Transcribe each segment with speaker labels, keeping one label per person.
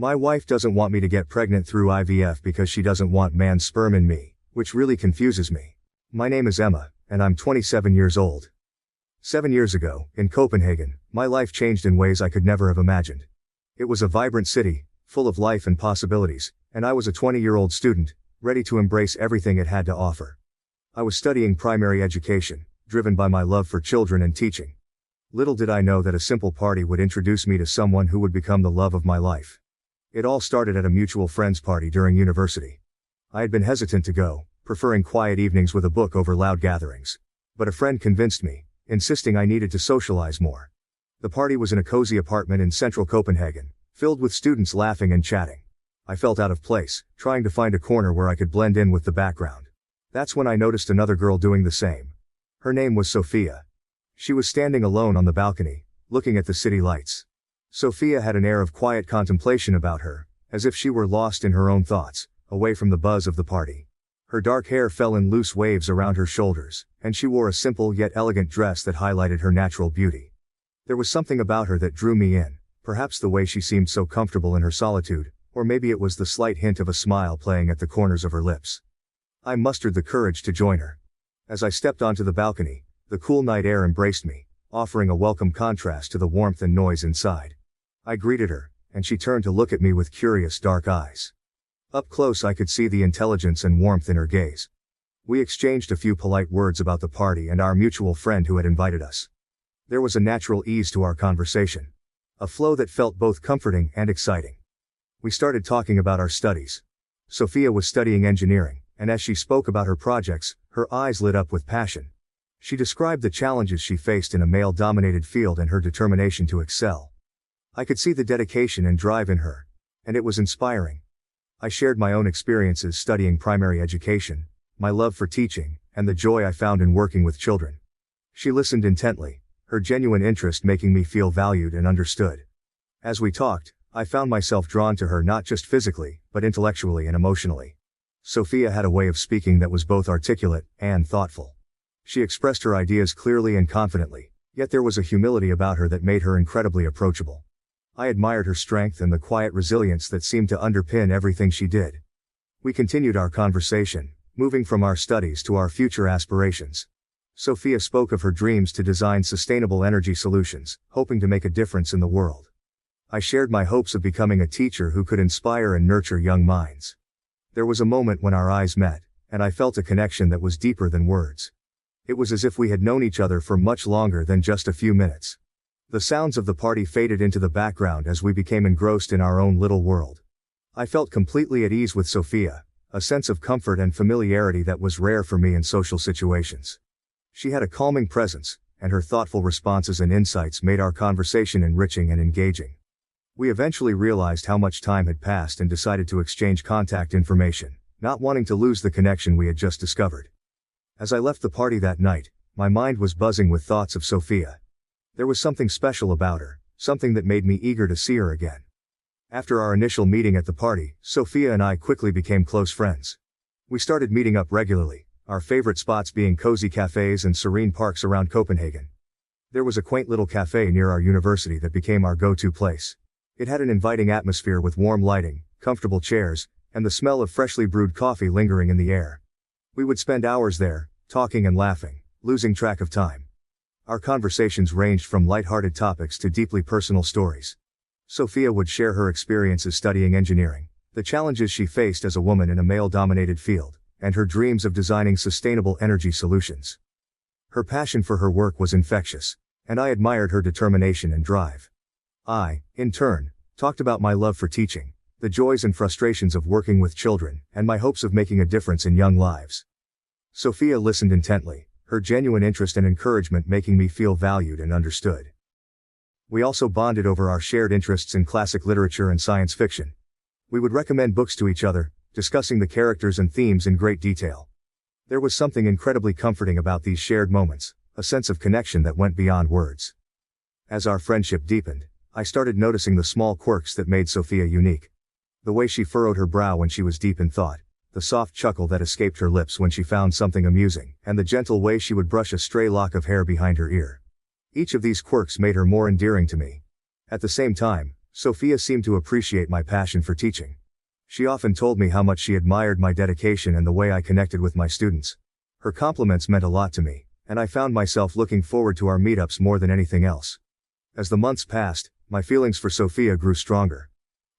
Speaker 1: My wife doesn't want me to get pregnant through IVF because she doesn't want man's sperm in me, which really confuses me. My name is Emma, and I'm 27 years old. 7 years ago, in Copenhagen, my life changed in ways I could never have imagined. It was a vibrant city, full of life and possibilities, and I was a 20-year-old student, ready to embrace everything it had to offer. I was studying primary education, driven by my love for children and teaching. Little did I know that a simple party would introduce me to someone who would become the love of my life. It all started at a mutual friend's party during university. I had been hesitant to go, preferring quiet evenings with a book over loud gatherings. But a friend convinced me, insisting I needed to socialize more. The party was in a cozy apartment in central Copenhagen, filled with students laughing and chatting. I felt out of place, trying to find a corner where I could blend in with the background. That's when I noticed another girl doing the same. Her name was Sofia. She was standing alone on the balcony, looking at the city lights. Sofia had an air of quiet contemplation about her, as if she were lost in her own thoughts, away from the buzz of the party. Her dark hair fell in loose waves around her shoulders, and she wore a simple yet elegant dress that highlighted her natural beauty. There was something about her that drew me in, perhaps the way she seemed so comfortable in her solitude, or maybe it was the slight hint of a smile playing at the corners of her lips. I mustered the courage to join her. As I stepped onto the balcony, the cool night air embraced me, offering a welcome contrast to the warmth and noise inside. I greeted her, and she turned to look at me with curious dark eyes. Up close I could see the intelligence and warmth in her gaze. We exchanged a few polite words about the party and our mutual friend who had invited us. There was a natural ease to our conversation. A flow that felt both comforting and exciting. We started talking about our studies. Sofia was studying engineering, and as she spoke about her projects, her eyes lit up with passion. She described the challenges she faced in a male-dominated field and her determination to excel. I could see the dedication and drive in her, and it was inspiring. I shared my own experiences studying primary education, my love for teaching, and the joy I found in working with children. She listened intently, her genuine interest making me feel valued and understood. As we talked, I found myself drawn to her not just physically, but intellectually and emotionally. Sofia had a way of speaking that was both articulate and thoughtful. She expressed her ideas clearly and confidently, yet there was a humility about her that made her incredibly approachable. I admired her strength and the quiet resilience that seemed to underpin everything she did. We continued our conversation, moving from our studies to our future aspirations. Sofia spoke of her dreams to design sustainable energy solutions, hoping to make a difference in the world. I shared my hopes of becoming a teacher who could inspire and nurture young minds. There was a moment when our eyes met, and I felt a connection that was deeper than words. It was as if we had known each other for much longer than just a few minutes. The sounds of the party faded into the background as we became engrossed in our own little world. I felt completely at ease with Sofia, a sense of comfort and familiarity that was rare for me in social situations. She had a calming presence, and her thoughtful responses and insights made our conversation enriching and engaging. We eventually realized how much time had passed and decided to exchange contact information, not wanting to lose the connection we had just discovered. As I left the party that night, my mind was buzzing with thoughts of Sofia. There was something special about her, something that made me eager to see her again. After our initial meeting at the party, Sofia and I quickly became close friends. We started meeting up regularly, our favorite spots being cozy cafes and serene parks around Copenhagen. There was a quaint little cafe near our university that became our go-to place. It had an inviting atmosphere with warm lighting, comfortable chairs, and the smell of freshly brewed coffee lingering in the air. We would spend hours there, talking and laughing, losing track of time. Our conversations ranged from light-hearted topics to deeply personal stories. Sofia would share her experiences studying engineering, the challenges she faced as a woman in a male-dominated field, and her dreams of designing sustainable energy solutions. Her passion for her work was infectious, and I admired her determination and drive. I, in turn, talked about my love for teaching, the joys and frustrations of working with children, and my hopes of making a difference in young lives. Sofia listened intently, her genuine interest and encouragement making me feel valued and understood. We also bonded over our shared interests in classic literature and science fiction. We would recommend books to each other, discussing the characters and themes in great detail. There was something incredibly comforting about these shared moments, a sense of connection that went beyond words. As our friendship deepened, I started noticing the small quirks that made Sofia unique. The way she furrowed her brow when she was deep in thought, the soft chuckle that escaped her lips when she found something amusing, and the gentle way she would brush a stray lock of hair behind her ear. Each of these quirks made her more endearing to me. At the same time, Sofia seemed to appreciate my passion for teaching. She often told me how much she admired my dedication and the way I connected with my students. Her compliments meant a lot to me, and I found myself looking forward to our meetups more than anything else. As the months passed, my feelings for Sofia grew stronger.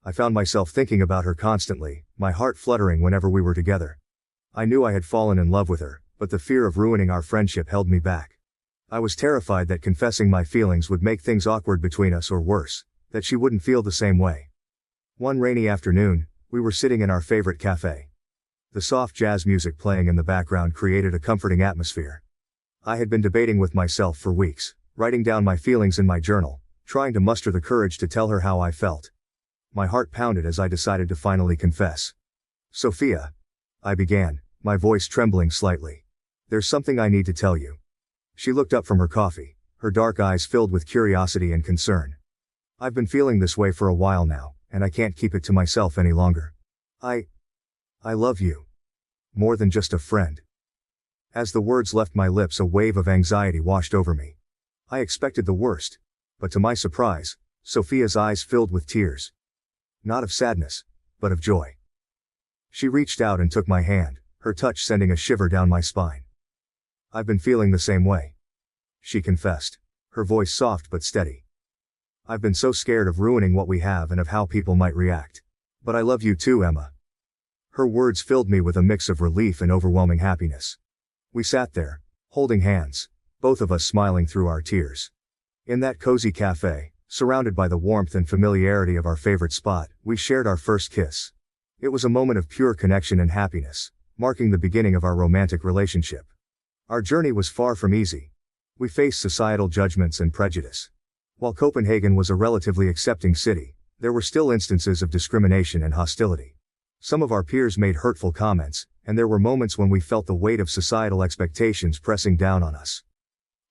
Speaker 1: I found myself thinking about her constantly, my heart fluttering whenever we were together. I knew I had fallen in love with her, but the fear of ruining our friendship held me back. I was terrified that confessing my feelings would make things awkward between us, or worse, that she wouldn't feel the same way. One rainy afternoon, we were sitting in our favorite cafe. The soft jazz music playing in the background created a comforting atmosphere. I had been debating with myself for weeks, writing down my feelings in my journal, trying to muster the courage to tell her how I felt. My heart pounded as I decided to finally confess. "Sofia," I began, my voice trembling slightly. "There's something I need to tell you." She looked up from her coffee, her dark eyes filled with curiosity and concern. "I've been feeling this way for a while now, and I can't keep it to myself any longer. I love you. More than just a friend." As the words left my lips, a wave of anxiety washed over me. I expected the worst, but to my surprise, Sofia's eyes filled with tears. Not of sadness, but of joy. She reached out and took my hand, her touch sending a shiver down my spine. "I've been feeling the same way," she confessed, her voice soft but steady. "I've been so scared of ruining what we have and of how people might react. But I love you too, Emma." Her words filled me with a mix of relief and overwhelming happiness. We sat there, holding hands, both of us smiling through our tears. In that cozy cafe, surrounded by the warmth and familiarity of our favorite spot, we shared our first kiss. It was a moment of pure connection and happiness, marking the beginning of our romantic relationship. Our journey was far from easy. We faced societal judgments and prejudice. While Copenhagen was a relatively accepting city, there were still instances of discrimination and hostility. Some of our peers made hurtful comments, and there were moments when we felt the weight of societal expectations pressing down on us.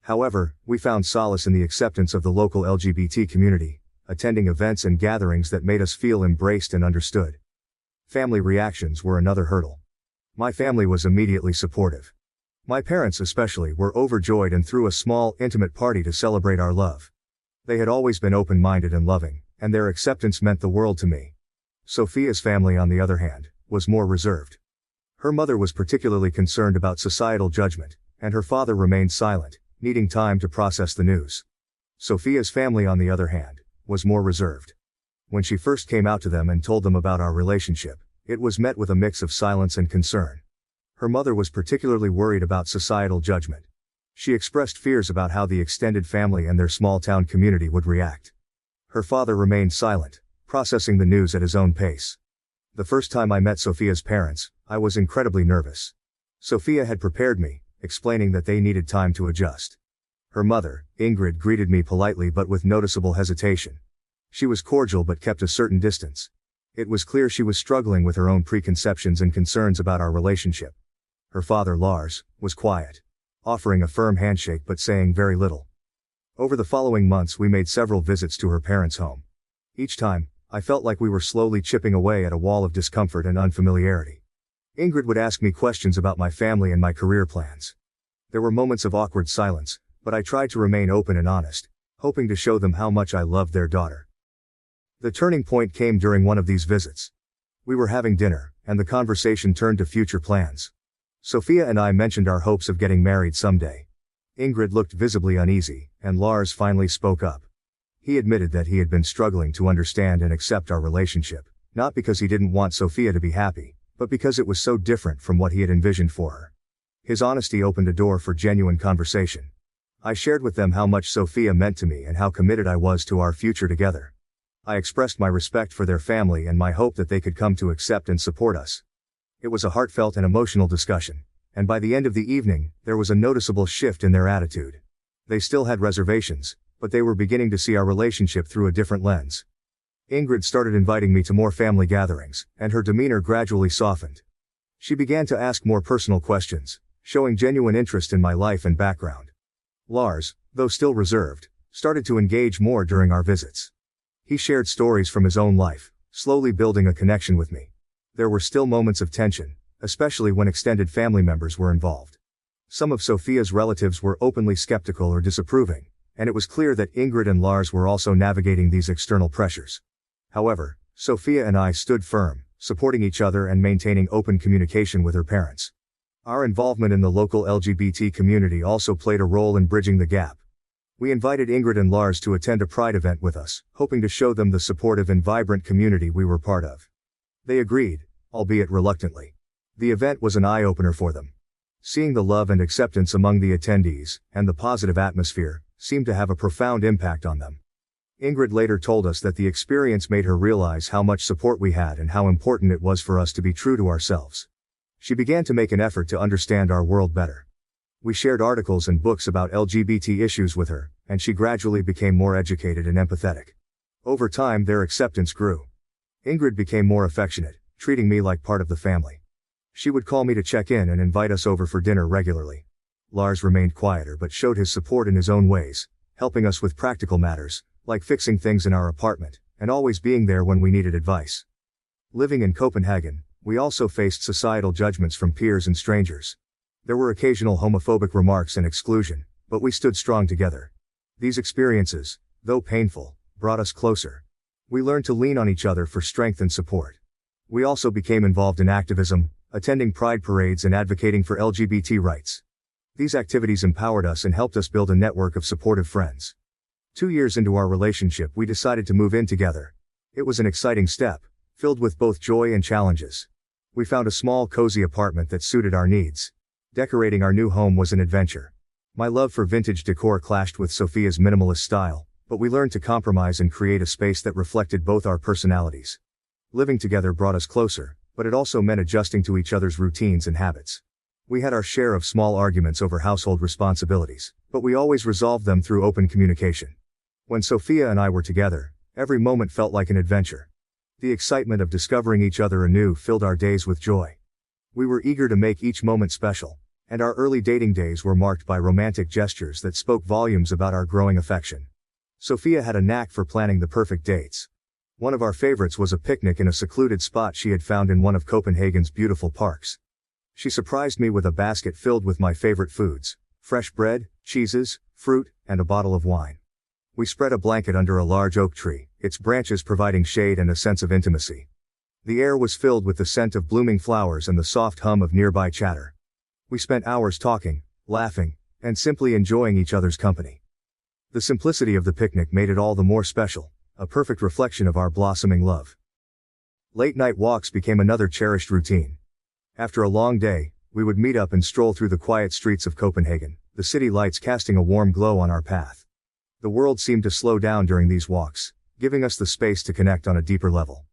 Speaker 1: However, we found solace in the acceptance of the local LGBT community, attending events and gatherings that made us feel embraced and understood. Family reactions were another hurdle. My family was immediately supportive. My parents especially were overjoyed and threw a small, intimate party to celebrate our love. They had always been open-minded and loving, and their acceptance meant the world to me. Sofia's family, on the other hand, was more reserved. Her mother was particularly concerned about societal judgment, and her father remained silent, needing time to process the news. Sofia's family, on the other hand, was more reserved. When she first came out to them and told them about our relationship, it was met with a mix of silence and concern. Her mother was particularly worried about societal judgment. She expressed fears about how the extended family and their small-town community would react. Her father remained silent, processing the news at his own pace. The first time I met Sofia's parents, I was incredibly nervous. Sofia had prepared me, explaining that they needed time to adjust. Her mother, Ingrid, greeted me politely but with noticeable hesitation. She was cordial but kept a certain distance. It was clear she was struggling with her own preconceptions and concerns about our relationship. Her father, Lars, was quiet, offering a firm handshake but saying very little. Over the following months we made several visits to her parents' home. Each time, I felt like we were slowly chipping away at a wall of discomfort and unfamiliarity. Ingrid would ask me questions about my family and my career plans. There were moments of awkward silence, but I tried to remain open and honest, hoping to show them how much I loved their daughter. The turning point came during one of these visits. We were having dinner, and the conversation turned to future plans. Sofia and I mentioned our hopes of getting married someday. Ingrid looked visibly uneasy, and Lars finally spoke up. He admitted that he had been struggling to understand and accept our relationship, not because he didn't want Sofia to be happy, but because it was so different from what he had envisioned for her. His honesty opened a door for genuine conversation. I shared with them how much Sofia meant to me and how committed I was to our future together. I expressed my respect for their family and my hope that they could come to accept and support us. It was a heartfelt and emotional discussion, and by the end of the evening, there was a noticeable shift in their attitude. They still had reservations, but they were beginning to see our relationship through a different lens. Ingrid started inviting me to more family gatherings, and her demeanor gradually softened. She began to ask more personal questions, showing genuine interest in my life and background. Lars, though still reserved, started to engage more during our visits. He shared stories from his own life, slowly building a connection with me. There were still moments of tension, especially when extended family members were involved. Some of Sofia's relatives were openly skeptical or disapproving, and it was clear that Ingrid and Lars were also navigating these external pressures. However, Sofia and I stood firm, supporting each other and maintaining open communication with her parents. Our involvement in the local LGBT community also played a role in bridging the gap. We invited Ingrid and Lars to attend a Pride event with us, hoping to show them the supportive and vibrant community we were part of. They agreed, albeit reluctantly. The event was an eye-opener for them. Seeing the love and acceptance among the attendees, and the positive atmosphere, seemed to have a profound impact on them. Ingrid later told us that the experience made her realize how much support we had and how important it was for us to be true to ourselves. She began to make an effort to understand our world better. We shared articles and books about LGBT issues with her, and she gradually became more educated and empathetic. Over time, their acceptance grew. Ingrid became more affectionate, treating me like part of the family. She would call me to check in and invite us over for dinner regularly. Lars remained quieter but showed his support in his own ways, helping us with practical matters, like fixing things in our apartment, and always being there when we needed advice. Living in Copenhagen, we also faced societal judgments from peers and strangers. There were occasional homophobic remarks and exclusion, but we stood strong together. These experiences, though painful, brought us closer. We learned to lean on each other for strength and support. We also became involved in activism, attending pride parades and advocating for LGBT rights. These activities empowered us and helped us build a network of supportive friends. 2 years into our relationship, we decided to move in together. It was an exciting step, filled with both joy and challenges. We found a small, cozy apartment that suited our needs. Decorating our new home was an adventure. My love for vintage decor clashed with Sofia's minimalist style, but we learned to compromise and create a space that reflected both our personalities. Living together brought us closer, but it also meant adjusting to each other's routines and habits. We had our share of small arguments over household responsibilities, but we always resolved them through open communication. When Sofia and I were together, every moment felt like an adventure. The excitement of discovering each other anew filled our days with joy. We were eager to make each moment special, and our early dating days were marked by romantic gestures that spoke volumes about our growing affection. Sofia had a knack for planning the perfect dates. One of our favorites was a picnic in a secluded spot she had found in one of Copenhagen's beautiful parks. She surprised me with a basket filled with my favorite foods: fresh bread, cheeses, fruit, and a bottle of wine. We spread a blanket under a large oak tree, its branches providing shade and a sense of intimacy. The air was filled with the scent of blooming flowers and the soft hum of nearby chatter. We spent hours talking, laughing, and simply enjoying each other's company. The simplicity of the picnic made it all the more special, a perfect reflection of our blossoming love. Late-night walks became another cherished routine. After a long day, we would meet up and stroll through the quiet streets of Copenhagen, the city lights casting a warm glow on our path. The world seemed to slow down during these walks, giving us the space to connect on a deeper level.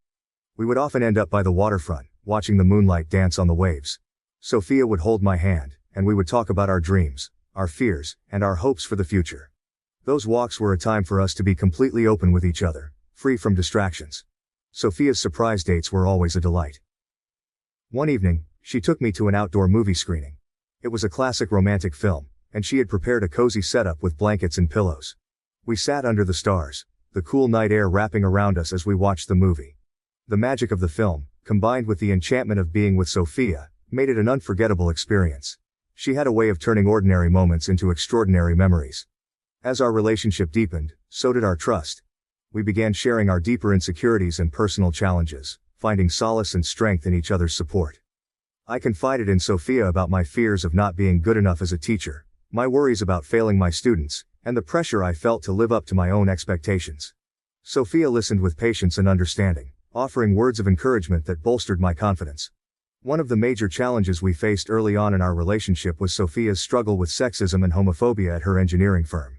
Speaker 1: We would often end up by the waterfront, watching the moonlight dance on the waves. Sofia would hold my hand, and we would talk about our dreams, our fears, and our hopes for the future. Those walks were a time for us to be completely open with each other, free from distractions. Sofia's surprise dates were always a delight. One evening, she took me to an outdoor movie screening. It was a classic romantic film, and she had prepared a cozy setup with blankets and pillows. We sat under the stars, the cool night air wrapping around us as we watched the movie. The magic of the film, combined with the enchantment of being with Sofia, made it an unforgettable experience. She had a way of turning ordinary moments into extraordinary memories. As our relationship deepened, so did our trust. We began sharing our deeper insecurities and personal challenges, finding solace and strength in each other's support. I confided in Sofia about my fears of not being good enough as a teacher, my worries about failing my students, and the pressure I felt to live up to my own expectations. Sofia listened with patience and understanding, offering words of encouragement that bolstered my confidence. One of the major challenges we faced early on in our relationship was Sofia's struggle with sexism and homophobia at her engineering firm.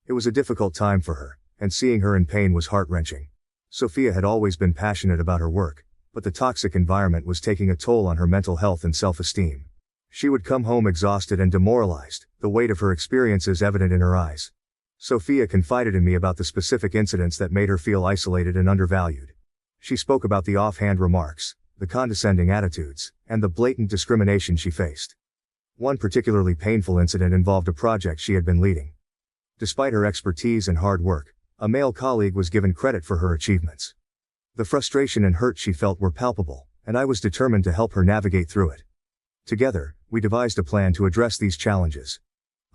Speaker 1: It was a difficult time for her, and seeing her in pain was heart-wrenching. Sofia had always been passionate about her work, but the toxic environment was taking a toll on her mental health and self-esteem. She would come home exhausted and demoralized, the weight of her experiences evident in her eyes. Sofia confided in me about the specific incidents that made her feel isolated and undervalued. She spoke about the offhand remarks, the condescending attitudes, and the blatant discrimination she faced. One particularly painful incident involved a project she had been leading. Despite her expertise and hard work, a male colleague was given credit for her achievements. The frustration and hurt she felt were palpable, and I was determined to help her navigate through it. Together, we devised a plan to address these challenges.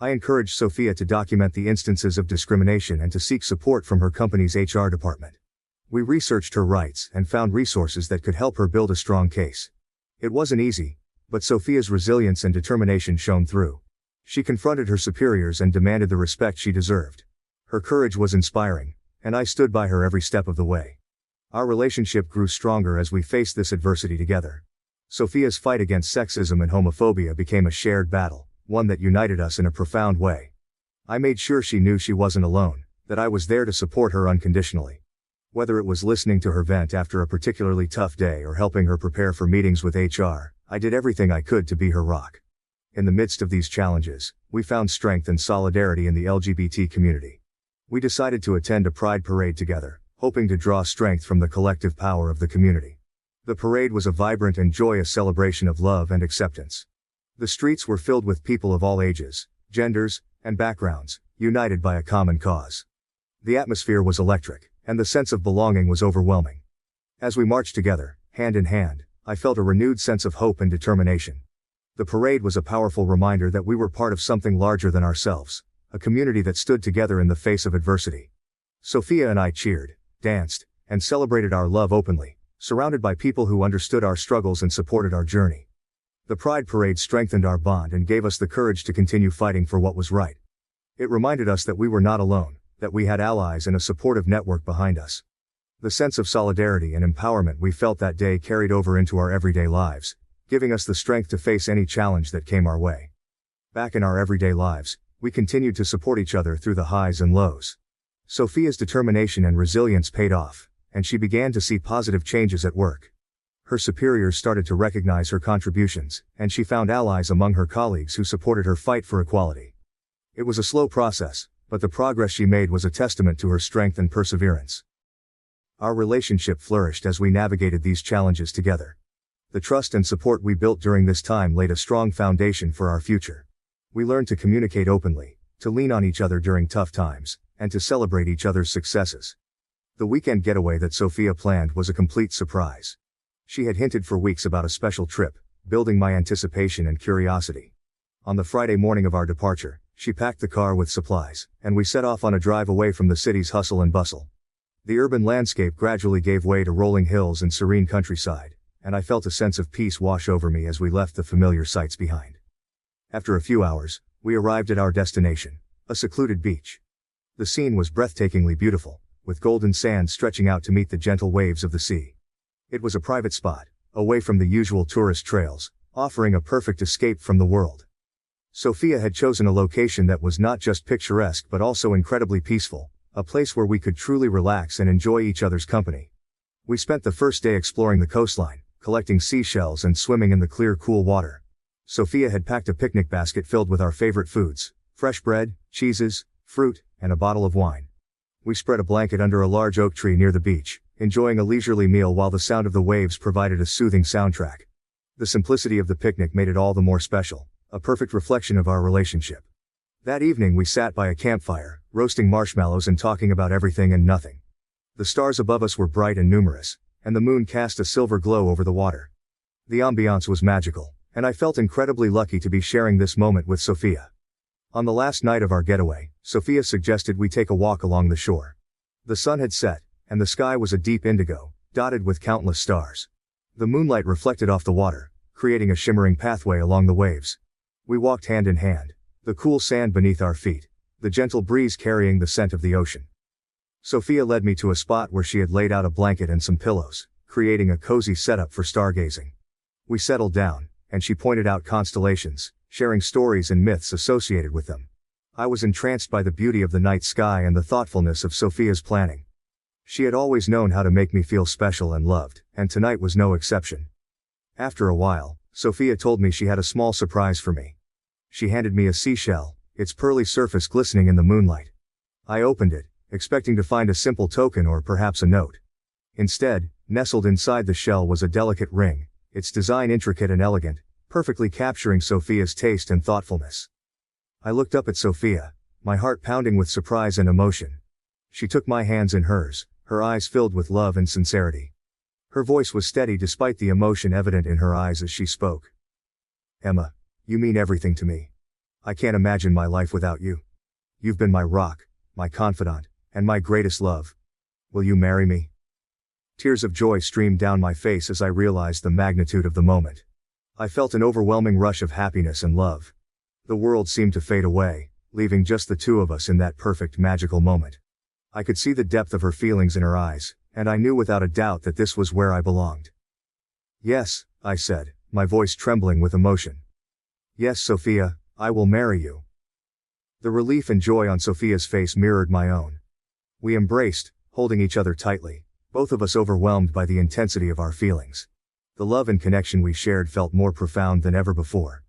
Speaker 1: I encouraged Sofia to document the instances of discrimination and to seek support from her company's HR department. We researched her rights and found resources that could help her build a strong case. It wasn't easy, but Sofia's resilience and determination shone through. She confronted her superiors and demanded the respect she deserved. Her courage was inspiring, and I stood by her every step of the way. Our relationship grew stronger as we faced this adversity together. Sofia's fight against sexism and homophobia became a shared battle, one that united us in a profound way. I made sure she knew she wasn't alone, that I was there to support her unconditionally. Whether it was listening to her vent after a particularly tough day or helping her prepare for meetings with HR, I did everything I could to be her rock. In the midst of these challenges, we found strength and solidarity in the LGBT community. We decided to attend a pride parade together, hoping to draw strength from the collective power of the community. The parade was a vibrant and joyous celebration of love and acceptance. The streets were filled with people of all ages, genders, and backgrounds, united by a common cause. The atmosphere was electric, and the sense of belonging was overwhelming. As we marched together, hand in hand, I felt a renewed sense of hope and determination. The parade was a powerful reminder that we were part of something larger than ourselves, a community that stood together in the face of adversity. Sofia and I cheered, danced, and celebrated our love openly, surrounded by people who understood our struggles and supported our journey. The Pride Parade strengthened our bond and gave us the courage to continue fighting for what was right. It reminded us that we were not alone, that we had allies and a supportive network behind us. The sense of solidarity and empowerment we felt that day carried over into our everyday lives, giving us the strength to face any challenge that came our way. Back in our everyday lives, we continued to support each other through the highs and lows. Sofia's determination and resilience paid off, and she began to see positive changes at work. Her superiors started to recognize her contributions, and she found allies among her colleagues who supported her fight for equality. It was a slow process, but the progress she made was a testament to her strength and perseverance. Our relationship flourished as we navigated these challenges together. The trust and support we built during this time laid a strong foundation for our future. We learned to communicate openly, to lean on each other during tough times, and to celebrate each other's successes. The weekend getaway that Sofia planned was a complete surprise. She had hinted for weeks about a special trip, building my anticipation and curiosity. On the Friday morning of our departure, she packed the car with supplies, and we set off on a drive away from the city's hustle and bustle. The urban landscape gradually gave way to rolling hills and serene countryside, and I felt a sense of peace wash over me as we left the familiar sights behind. After a few hours, we arrived at our destination, a secluded beach. The scene was breathtakingly beautiful, with golden sand stretching out to meet the gentle waves of the sea. It was a private spot, away from the usual tourist trails, offering a perfect escape from the world. Sofia had chosen a location that was not just picturesque but also incredibly peaceful, a place where we could truly relax and enjoy each other's company. We spent the first day exploring the coastline, collecting seashells and swimming in the clear, cool water. Sofia had packed a picnic basket filled with our favorite foods, fresh bread, cheeses, fruit, and a bottle of wine. We spread a blanket under a large oak tree near the beach, enjoying a leisurely meal while the sound of the waves provided a soothing soundtrack. The simplicity of the picnic made it all the more special, a perfect reflection of our relationship. That evening we sat by a campfire, roasting marshmallows and talking about everything and nothing. The stars above us were bright and numerous, and the moon cast a silver glow over the water. The ambiance was magical, and I felt incredibly lucky to be sharing this moment with Sofia. On the last night of our getaway, Sofia suggested we take a walk along the shore. The sun had set, and the sky was a deep indigo, dotted with countless stars. The moonlight reflected off the water, creating a shimmering pathway along the waves. We walked hand in hand, the cool sand beneath our feet, the gentle breeze carrying the scent of the ocean. Sofia led me to a spot where she had laid out a blanket and some pillows, creating a cozy setup for stargazing. We settled down, and she pointed out constellations, sharing stories and myths associated with them. I was entranced by the beauty of the night sky and the thoughtfulness of Sofia's planning. She had always known how to make me feel special and loved, and tonight was no exception. After a while, Sofia told me she had a small surprise for me. She handed me a seashell, its pearly surface glistening in the moonlight. I opened it, expecting to find a simple token or perhaps a note. Instead, nestled inside the shell was a delicate ring, its design intricate and elegant, perfectly capturing Sofia's taste and thoughtfulness. I looked up at Sofia, my heart pounding with surprise and emotion. She took my hands in hers, her eyes filled with love and sincerity. Her voice was steady despite the emotion evident in her eyes as she spoke. "Emma, you mean everything to me. I can't imagine my life without you. You've been my rock, my confidant, and my greatest love. Will you marry me?" Tears of joy streamed down my face as I realized the magnitude of the moment. I felt an overwhelming rush of happiness and love. The world seemed to fade away, leaving just the two of us in that perfect magical moment. I could see the depth of her feelings in her eyes, and I knew without a doubt that this was where I belonged. "Yes," I said, my voice trembling with emotion. "Yes, Sofia, I will marry you." The relief and joy on Sofia's face mirrored my own. We embraced, holding each other tightly, both of us overwhelmed by the intensity of our feelings. The love and connection we shared felt more profound than ever before.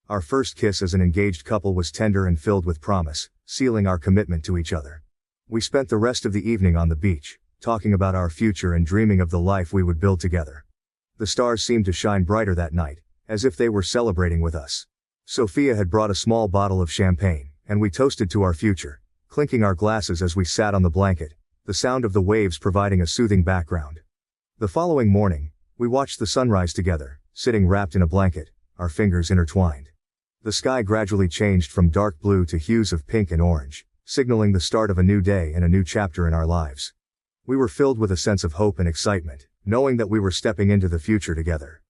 Speaker 1: Our first kiss as an engaged couple was tender and filled with promise, sealing our commitment to each other. We spent the rest of the evening on the beach, talking about our future and dreaming of the life we would build together. The stars seemed to shine brighter that night, as if they were celebrating with us. Sofia had brought a small bottle of champagne, and we toasted to our future, clinking our glasses as we sat on the blanket, the sound of the waves providing a soothing background. The following morning, we watched the sunrise together, sitting wrapped in a blanket, our fingers intertwined. The sky gradually changed from dark blue to hues of pink and orange, signaling the start of a new day and a new chapter in our lives. We were filled with a sense of hope and excitement, knowing that we were stepping into the future together.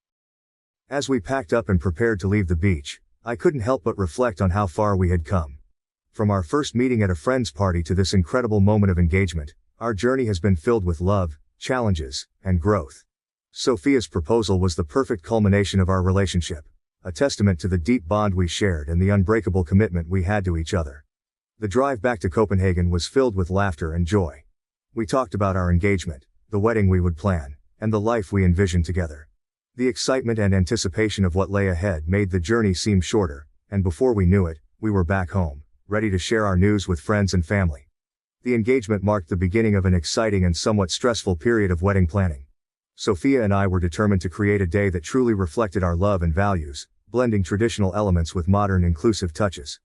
Speaker 1: As we packed up and prepared to leave the beach, I couldn't help but reflect on how far we had come. From our first meeting at a friend's party to this incredible moment of engagement, our journey has been filled with love, challenges, and growth. Sofia's proposal was the perfect culmination of our relationship, a testament to the deep bond we shared and the unbreakable commitment we had to each other. The drive back to Copenhagen was filled with laughter and joy. We talked about our engagement, the wedding we would plan, and the life we envisioned together. The excitement and anticipation of what lay ahead made the journey seem shorter, and before we knew it, we were back home, ready to share our news with friends and family. The engagement marked the beginning of an exciting and somewhat stressful period of wedding planning. Sofia and I were determined to create a day that truly reflected our love and values, blending traditional elements with modern inclusive touches.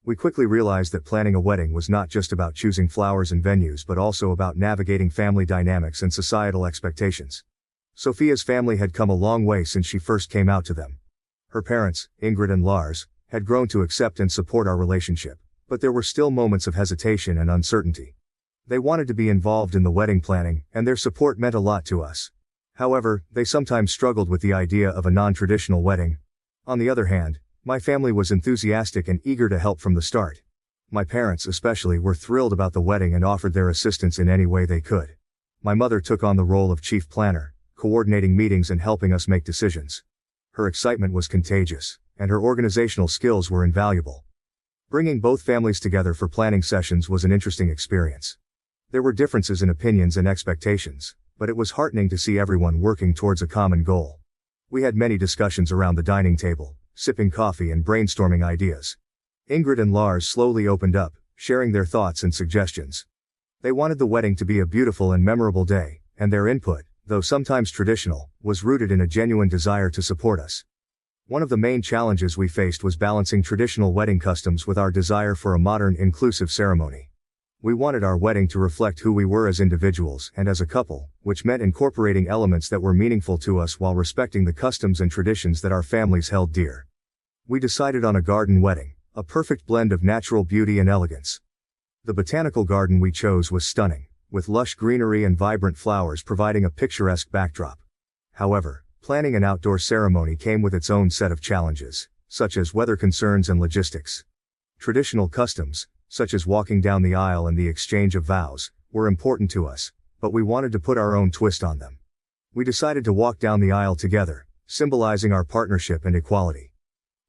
Speaker 1: We quickly realized that planning a wedding was not just about choosing flowers and venues but also about navigating family dynamics and societal expectations. Sofia's family had come a long way since she first came out to them. Her parents, Ingrid and Lars, had grown to accept and support our relationship, but there were still moments of hesitation and uncertainty. They wanted to be involved in the wedding planning, and their support meant a lot to us. However, they sometimes struggled with the idea of a non-traditional wedding. On the other hand, my family was enthusiastic and eager to help from the start. My parents especially were thrilled about the wedding and offered their assistance in any way they could. My mother took on the role of chief planner, coordinating meetings and helping us make decisions. Her excitement was contagious, and her organizational skills were invaluable. Bringing both families together for planning sessions was an interesting experience. There were differences in opinions and expectations, but it was heartening to see everyone working towards a common goal. We had many discussions around the dining table, sipping coffee and brainstorming ideas. Ingrid and Lars slowly opened up, sharing their thoughts and suggestions. They wanted the wedding to be a beautiful and memorable day, and their input, though sometimes traditional, was rooted in a genuine desire to support us. One of the main challenges we faced was balancing traditional wedding customs with our desire for a modern, inclusive ceremony. We wanted our wedding to reflect who we were as individuals and as a couple, which meant incorporating elements that were meaningful to us while respecting the customs and traditions that our families held dear. We decided on a garden wedding, a perfect blend of natural beauty and elegance. The botanical garden we chose was stunning, with lush greenery and vibrant flowers providing a picturesque backdrop. However, planning an outdoor ceremony came with its own set of challenges, such as weather concerns and logistics. Traditional customs, such as walking down the aisle and the exchange of vows, were important to us, but we wanted to put our own twist on them. We decided to walk down the aisle together, symbolizing our partnership and equality.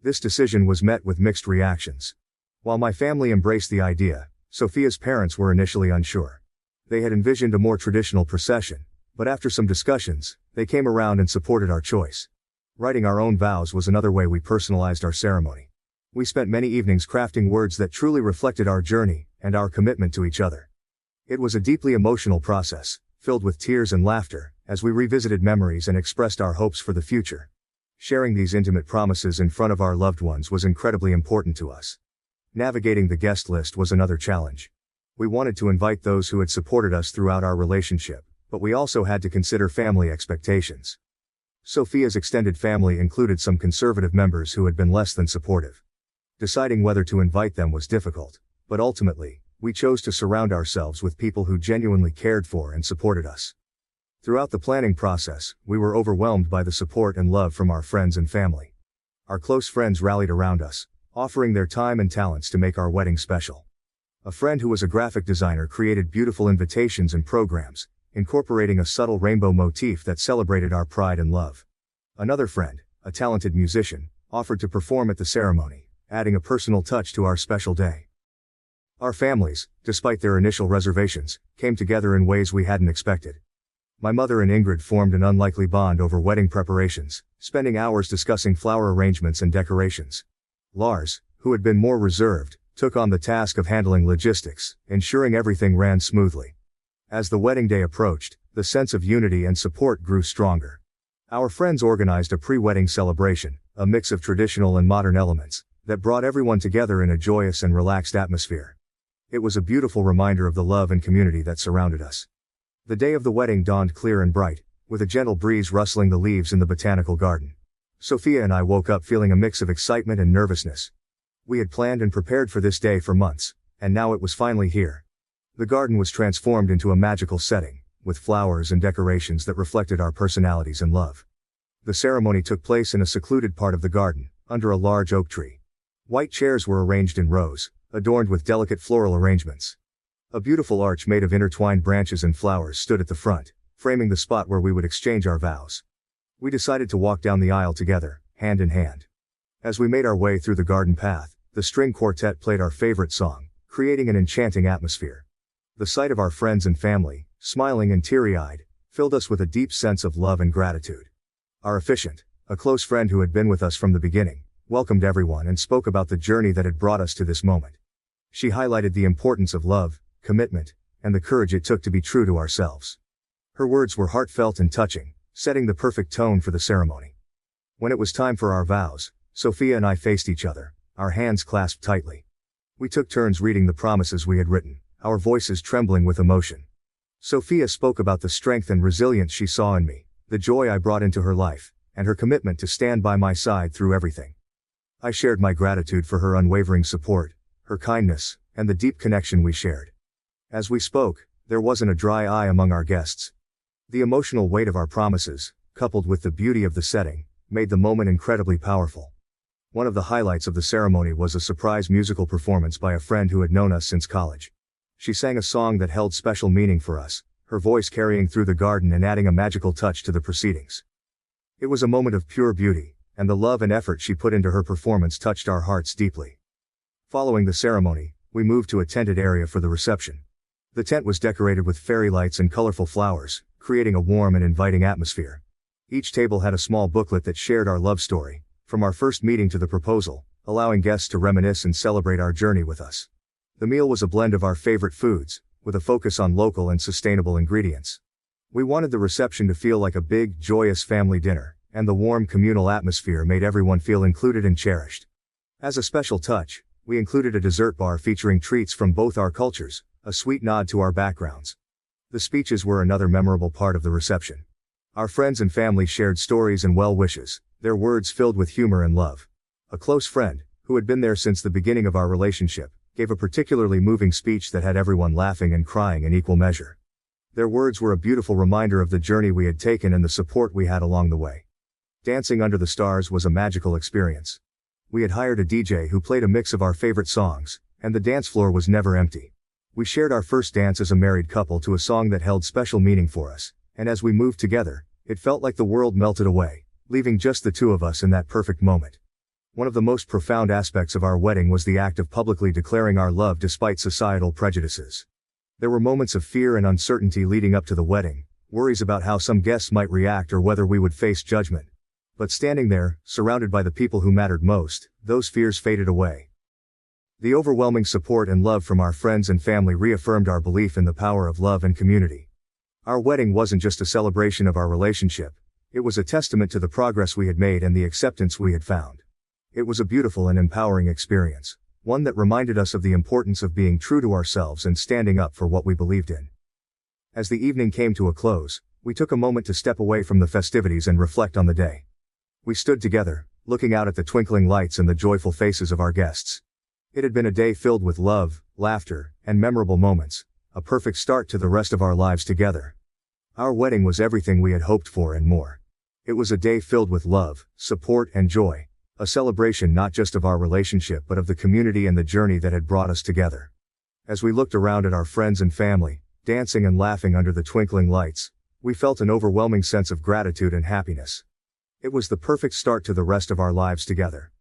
Speaker 1: This decision was met with mixed reactions. While my family embraced the idea, Sofia's parents were initially unsure. They had envisioned a more traditional procession, but after some discussions, they came around and supported our choice. Writing our own vows was another way we personalized our ceremony. We spent many evenings crafting words that truly reflected our journey and our commitment to each other. It was a deeply emotional process, filled with tears and laughter, as we revisited memories and expressed our hopes for the future. Sharing these intimate promises in front of our loved ones was incredibly important to us. Navigating the guest list was another challenge. We wanted to invite those who had supported us throughout our relationship, but we also had to consider family expectations. Sofia's extended family included some conservative members who had been less than supportive. Deciding whether to invite them was difficult, but ultimately, we chose to surround ourselves with people who genuinely cared for and supported us. Throughout the planning process, we were overwhelmed by the support and love from our friends and family. Our close friends rallied around us, offering their time and talents to make our wedding special. A friend who was a graphic designer created beautiful invitations and programs, incorporating a subtle rainbow motif that celebrated our pride and love. Another friend, a talented musician, offered to perform at the ceremony, adding a personal touch to our special day. Our families, despite their initial reservations, came together in ways we hadn't expected. My mother and Ingrid formed an unlikely bond over wedding preparations, spending hours discussing flower arrangements and decorations. Lars, who had been more reserved, took on the task of handling logistics, ensuring everything ran smoothly. As the wedding day approached, the sense of unity and support grew stronger. Our friends organized a pre-wedding celebration, a mix of traditional and modern elements, that brought everyone together in a joyous and relaxed atmosphere. It was a beautiful reminder of the love and community that surrounded us. The day of the wedding dawned clear and bright, with a gentle breeze rustling the leaves in the botanical garden. Sofia and I woke up feeling a mix of excitement and nervousness. We had planned and prepared for this day for months, and now it was finally here. The garden was transformed into a magical setting, with flowers and decorations that reflected our personalities and love. The ceremony took place in a secluded part of the garden, under a large oak tree. White chairs were arranged in rows, adorned with delicate floral arrangements. A beautiful arch made of intertwined branches and flowers stood at the front, framing the spot where we would exchange our vows. We decided to walk down the aisle together, hand in hand. As we made our way through the garden path, the string quartet played our favorite song, creating an enchanting atmosphere. The sight of our friends and family, smiling and teary-eyed, filled us with a deep sense of love and gratitude. Our officiant, a close friend who had been with us from the beginning, welcomed everyone and spoke about the journey that had brought us to this moment. She highlighted the importance of love, commitment, and the courage it took to be true to ourselves. Her words were heartfelt and touching, setting the perfect tone for the ceremony. When it was time for our vows, Sofia and I faced each other, our hands clasped tightly. We took turns reading the promises we had written, our voices trembling with emotion. Sofia spoke about the strength and resilience she saw in me, the joy I brought into her life, and her commitment to stand by my side through everything. I shared my gratitude for her unwavering support, her kindness, and the deep connection we shared. As we spoke, there wasn't a dry eye among our guests. The emotional weight of our promises, coupled with the beauty of the setting, made the moment incredibly powerful. One of the highlights of the ceremony was a surprise musical performance by a friend who had known us since college. She sang a song that held special meaning for us, her voice carrying through the garden and adding a magical touch to the proceedings. It was a moment of pure beauty, and the love and effort she put into her performance touched our hearts deeply. Following the ceremony, we moved to a tented area for the reception. The tent was decorated with fairy lights and colorful flowers, creating a warm and inviting atmosphere. Each table had a small booklet that shared our love story, from our first meeting to the proposal, allowing guests to reminisce and celebrate our journey with us. The meal was a blend of our favorite foods, with a focus on local and sustainable ingredients. We wanted the reception to feel like a big, joyous family dinner, and the warm communal atmosphere made everyone feel included and cherished. As a special touch, we included a dessert bar featuring treats from both our cultures, a sweet nod to our backgrounds. The speeches were another memorable part of the reception. Our friends and family shared stories and well wishes, their words filled with humor and love. A close friend, who had been there since the beginning of our relationship, gave a particularly moving speech that had everyone laughing and crying in equal measure. Their words were a beautiful reminder of the journey we had taken and the support we had along the way. Dancing under the stars was a magical experience. We had hired a DJ who played a mix of our favorite songs, and the dance floor was never empty. We shared our first dance as a married couple to a song that held special meaning for us, and as we moved together, it felt like the world melted away, leaving just the two of us in that perfect moment. One of the most profound aspects of our wedding was the act of publicly declaring our love despite societal prejudices. There were moments of fear and uncertainty leading up to the wedding, worries about how some guests might react or whether we would face judgment. But standing there, surrounded by the people who mattered most, those fears faded away. The overwhelming support and love from our friends and family reaffirmed our belief in the power of love and community. Our wedding wasn't just a celebration of our relationship, it was a testament to the progress we had made and the acceptance we had found. It was a beautiful and empowering experience, one that reminded us of the importance of being true to ourselves and standing up for what we believed in. As the evening came to a close, we took a moment to step away from the festivities and reflect on the day. We stood together, looking out at the twinkling lights and the joyful faces of our guests. It had been a day filled with love, laughter, and memorable moments, a perfect start to the rest of our lives together. Our wedding was everything we had hoped for and more. It was a day filled with love, support, and joy. A celebration not just of our relationship but of the community and the journey that had brought us together. As we looked around at our friends and family, dancing and laughing under the twinkling lights, we felt an overwhelming sense of gratitude and happiness. It was the perfect start to the rest of our lives together.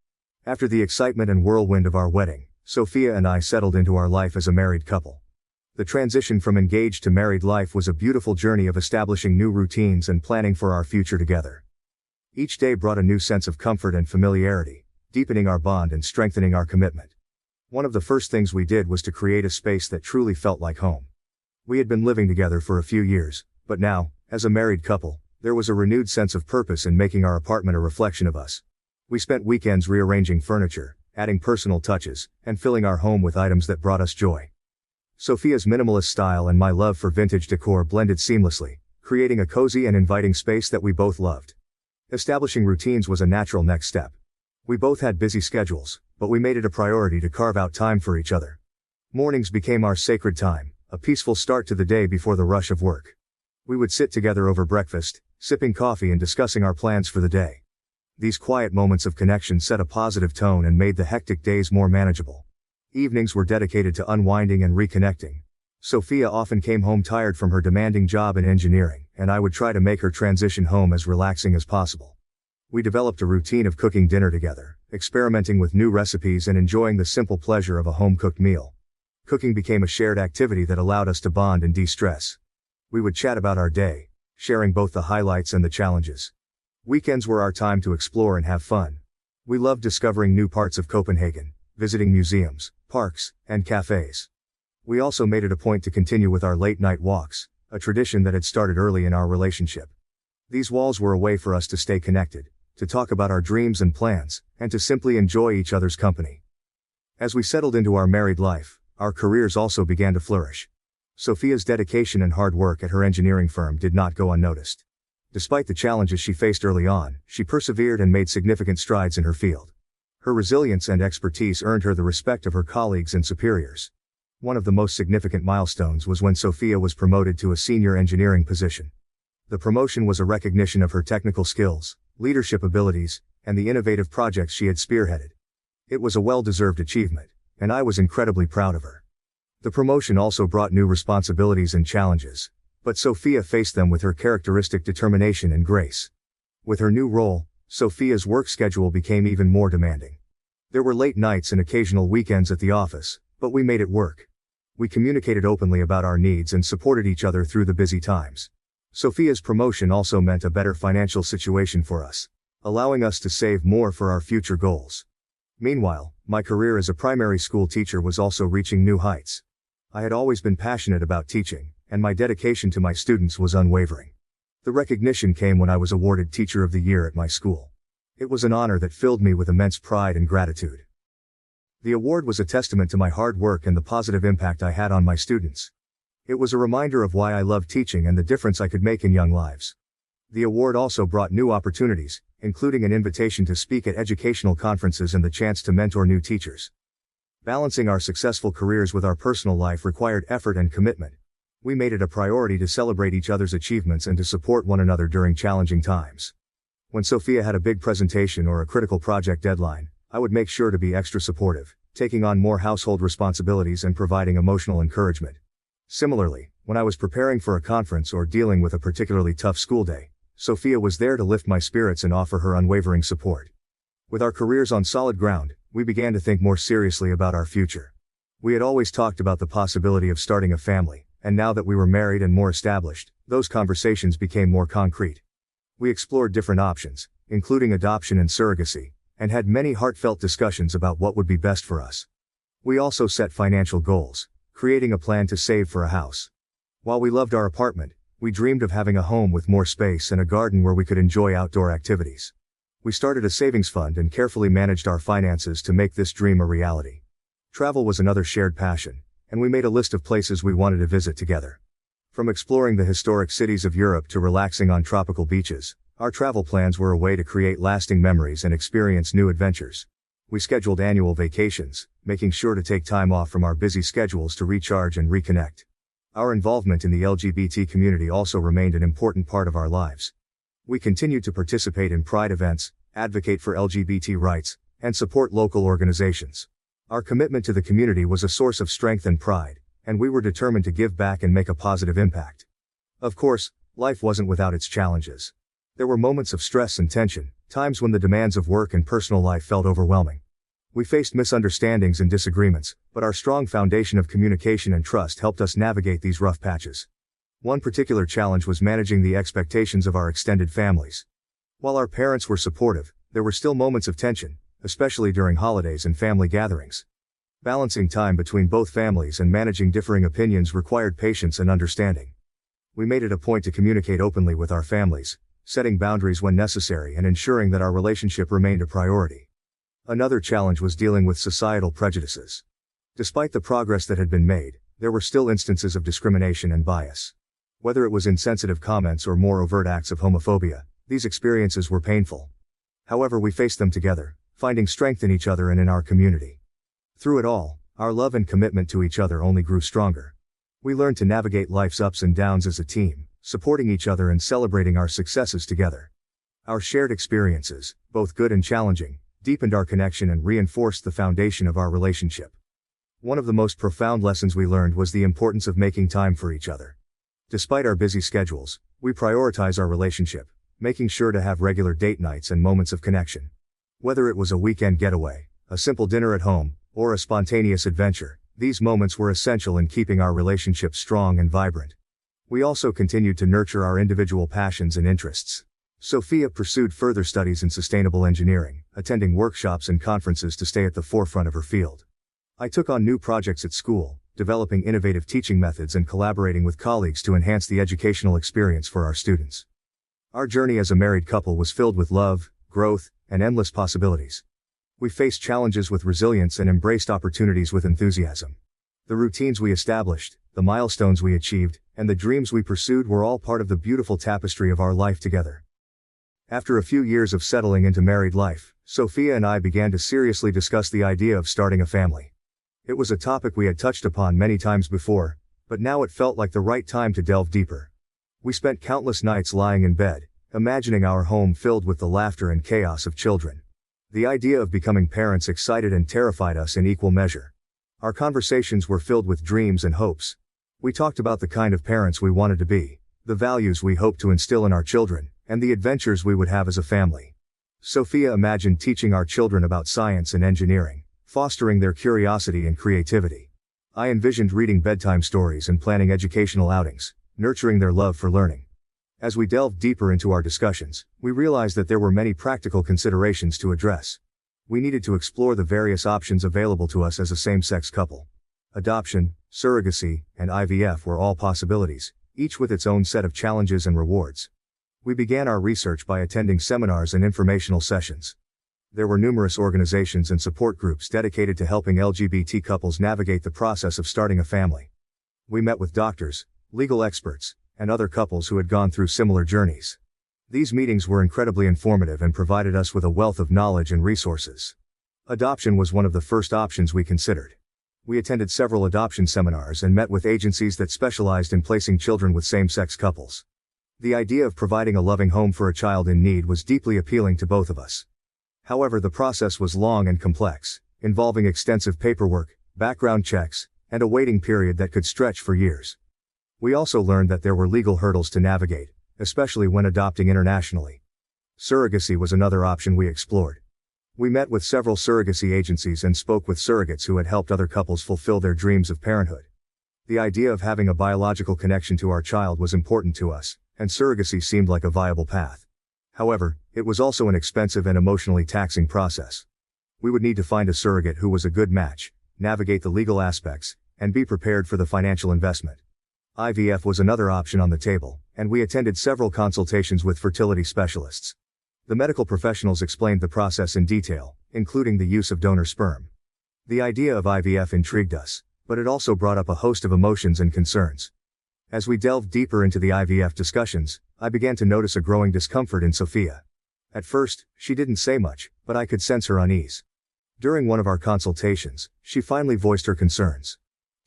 Speaker 1: After the excitement and whirlwind of our wedding, Sofia and I settled into our life as a married couple. The transition from engaged to married life was a beautiful journey of establishing new routines and planning for our future together. Each day brought a new sense of comfort and familiarity, deepening our bond and strengthening our commitment. One of the first things we did was to create a space that truly felt like home. We had been living together for a few years, but now, as a married couple, there was a renewed sense of purpose in making our apartment a reflection of us. We spent weekends rearranging furniture, adding personal touches, and filling our home with items that brought us joy. Sofia's minimalist style and my love for vintage decor blended seamlessly, creating a cozy and inviting space that we both loved. Establishing routines was a natural next step. We both had busy schedules, but we made it a priority to carve out time for each other. Mornings became our sacred time, a peaceful start to the day before the rush of work. We would sit together over breakfast, sipping coffee and discussing our plans for the day. These quiet moments of connection set a positive tone and made the hectic days more manageable. Evenings were dedicated to unwinding and reconnecting. Sofia often came home tired from her demanding job in engineering, and I would try to make her transition home as relaxing as possible. We developed a routine of cooking dinner together, experimenting with new recipes and enjoying the simple pleasure of a home-cooked meal. Cooking became a shared activity that allowed us to bond and de-stress. We would chat about our day, sharing both the highlights and the challenges. Weekends were our time to explore and have fun. We loved discovering new parts of Copenhagen, visiting museums, parks, and cafes. We also made it a point to continue with our late-night walks, a tradition that had started early in our relationship. These walks were a way for us to stay connected, to talk about our dreams and plans, and to simply enjoy each other's company. As we settled into our married life, our careers also began to flourish. Sofia's dedication and hard work at her engineering firm did not go unnoticed. Despite the challenges she faced early on, she persevered and made significant strides in her field. Her resilience and expertise earned her the respect of her colleagues and superiors. One of the most significant milestones was when Sofia was promoted to a senior engineering position. The promotion was a recognition of her technical skills, leadership abilities, and the innovative projects she had spearheaded. It was a well-deserved achievement, and I was incredibly proud of her. The promotion also brought new responsibilities and challenges, but Sofia faced them with her characteristic determination and grace. With her new role, Sofia's work schedule became even more demanding. There were late nights and occasional weekends at the office, but we made it work. We communicated openly about our needs and supported each other through the busy times. Sofia's promotion also meant a better financial situation for us, allowing us to save more for our future goals. Meanwhile, my career as a primary school teacher was also reaching new heights. I had always been passionate about teaching, and my dedication to my students was unwavering. The recognition came when I was awarded Teacher of the Year at my school. It was an honor that filled me with immense pride and gratitude. The award was a testament to my hard work and the positive impact I had on my students. It was a reminder of why I loved teaching and the difference I could make in young lives. The award also brought new opportunities, including an invitation to speak at educational conferences and the chance to mentor new teachers. Balancing our successful careers with our personal life required effort and commitment. We made it a priority to celebrate each other's achievements and to support one another during challenging times. When Sofia had a big presentation or a critical project deadline, I would make sure to be extra supportive, taking on more household responsibilities and providing emotional encouragement. Similarly, when I was preparing for a conference or dealing with a particularly tough school day, Sofia was there to lift my spirits and offer her unwavering support. With our careers on solid ground, we began to think more seriously about our future. We had always talked about the possibility of starting a family, and now that we were married and more established, those conversations became more concrete. We explored different options, including adoption and surrogacy, and had many heartfelt discussions about what would be best for us. We also set financial goals, creating a plan to save for a house. While we loved our apartment, we dreamed of having a home with more space and a garden where we could enjoy outdoor activities. We started a savings fund and carefully managed our finances to make this dream a reality. Travel was another shared passion, and we made a list of places we wanted to visit together. From exploring the historic cities of Europe to relaxing on tropical beaches, our travel plans were a way to create lasting memories and experience new adventures. We scheduled annual vacations, making sure to take time off from our busy schedules to recharge and reconnect. Our involvement in the LGBT community also remained an important part of our lives. We continued to participate in Pride events, advocate for LGBT rights, and support local organizations. Our commitment to the community was a source of strength and pride, and we were determined to give back and make a positive impact. Of course, life wasn't without its challenges. There were moments of stress and tension, times when the demands of work and personal life felt overwhelming. We faced misunderstandings and disagreements, but our strong foundation of communication and trust helped us navigate these rough patches. One particular challenge was managing the expectations of our extended families. While our parents were supportive, there were still moments of tension, especially during holidays and family gatherings. Balancing time between both families and managing differing opinions required patience and understanding. We made it a point to communicate openly with our families, setting boundaries when necessary and ensuring that our relationship remained a priority. Another challenge was dealing with societal prejudices. Despite the progress that had been made, there were still instances of discrimination and bias. Whether it was insensitive comments or more overt acts of homophobia, these experiences were painful. However, we faced them together, finding strength in each other and in our community. Through it all, our love and commitment to each other only grew stronger. We learned to navigate life's ups and downs as a team, supporting each other and celebrating our successes together. Our shared experiences, both good and challenging, deepened our connection and reinforced the foundation of our relationship. One of the most profound lessons we learned was the importance of making time for each other. Despite our busy schedules, we prioritize our relationship, making sure to have regular date nights and moments of connection. Whether it was a weekend getaway, a simple dinner at home, or a spontaneous adventure, these moments were essential in keeping our relationship strong and vibrant. We also continued to nurture our individual passions and interests. Sofia pursued further studies in sustainable engineering, attending workshops and conferences to stay at the forefront of her field. I took on new projects at school, developing innovative teaching methods and collaborating with colleagues to enhance the educational experience for our students. Our journey as a married couple was filled with love, growth, and endless possibilities. We faced challenges with resilience and embraced opportunities with enthusiasm. The routines we established, the milestones we achieved, and the dreams we pursued were all part of the beautiful tapestry of our life together. After a few years of settling into married life, Sofia and I began to seriously discuss the idea of starting a family. It was a topic we had touched upon many times before, but now it felt like the right time to delve deeper. We spent countless nights lying in bed, imagining our home filled with the laughter and chaos of children. The idea of becoming parents excited and terrified us in equal measure. Our conversations were filled with dreams and hopes. We talked about the kind of parents we wanted to be, the values we hoped to instill in our children, and the adventures we would have as a family. Sofia imagined teaching our children about science and engineering, fostering their curiosity and creativity. I envisioned reading bedtime stories and planning educational outings, nurturing their love for learning. As we delved deeper into our discussions, we realized that there were many practical considerations to address. We needed to explore the various options available to us as a same-sex couple. Adoption, surrogacy, and IVF were all possibilities, each with its own set of challenges and rewards. We began our research by attending seminars and informational sessions. There were numerous organizations and support groups dedicated to helping LGBT couples navigate the process of starting a family. We met with doctors, legal experts, and other couples who had gone through similar journeys. These meetings were incredibly informative and provided us with a wealth of knowledge and resources. Adoption was one of the first options we considered. We attended several adoption seminars and met with agencies that specialized in placing children with same-sex couples. The idea of providing a loving home for a child in need was deeply appealing to both of us. However, the process was long and complex, involving extensive paperwork, background checks, and a waiting period that could stretch for years. We also learned that there were legal hurdles to navigate, especially when adopting internationally. Surrogacy was another option we explored. We met with several surrogacy agencies and spoke with surrogates who had helped other couples fulfill their dreams of parenthood. The idea of having a biological connection to our child was important to us, and surrogacy seemed like a viable path. However, it was also an expensive and emotionally taxing process. We would need to find a surrogate who was a good match, navigate the legal aspects, and be prepared for the financial investment. IVF was another option on the table, and we attended several consultations with fertility specialists. The medical professionals explained the process in detail, including the use of donor sperm. The idea of IVF intrigued us, but it also brought up a host of emotions and concerns. As we delved deeper into the IVF discussions, I began to notice a growing discomfort in Sofia. At first, she didn't say much, but I could sense her unease. During one of our consultations, she finally voiced her concerns.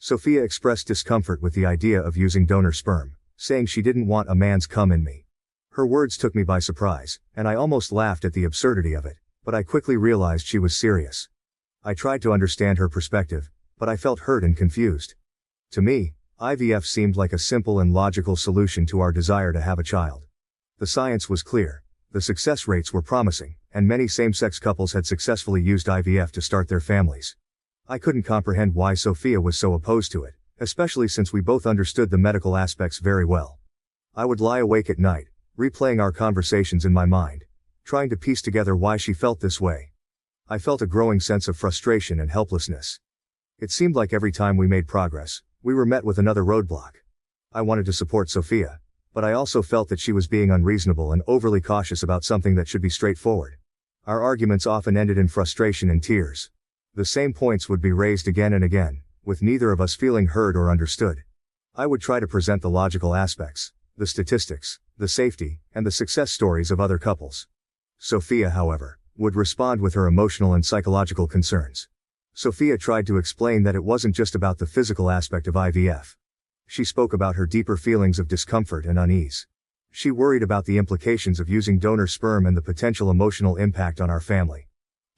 Speaker 1: Sofia expressed discomfort with the idea of using donor sperm, saying she didn't want a man's cum in me. Her words took me by surprise, and I almost laughed at the absurdity of it, but I quickly realized she was serious. I tried to understand her perspective, but I felt hurt and confused. To me, IVF seemed like a simple and logical solution to our desire to have a child. The science was clear, the success rates were promising, and many same-sex couples had successfully used IVF to start their families. I couldn't comprehend why Sofia was so opposed to it, especially since we both understood the medical aspects very well. I would lie awake at night, replaying our conversations in my mind, trying to piece together why she felt this way. I felt a growing sense of frustration and helplessness. It seemed like every time we made progress, we were met with another roadblock. I wanted to support Sofia, but I also felt that she was being unreasonable and overly cautious about something that should be straightforward. Our arguments often ended in frustration and tears. The same points would be raised again and again, with neither of us feeling heard or understood. I would try to present the logical aspects, the statistics, the safety, and the success stories of other couples. Sofia, however, would respond with her emotional and psychological concerns. Sofia tried to explain that it wasn't just about the physical aspect of IVF. She spoke about her deeper feelings of discomfort and unease. She worried about the implications of using donor sperm and the potential emotional impact on our family.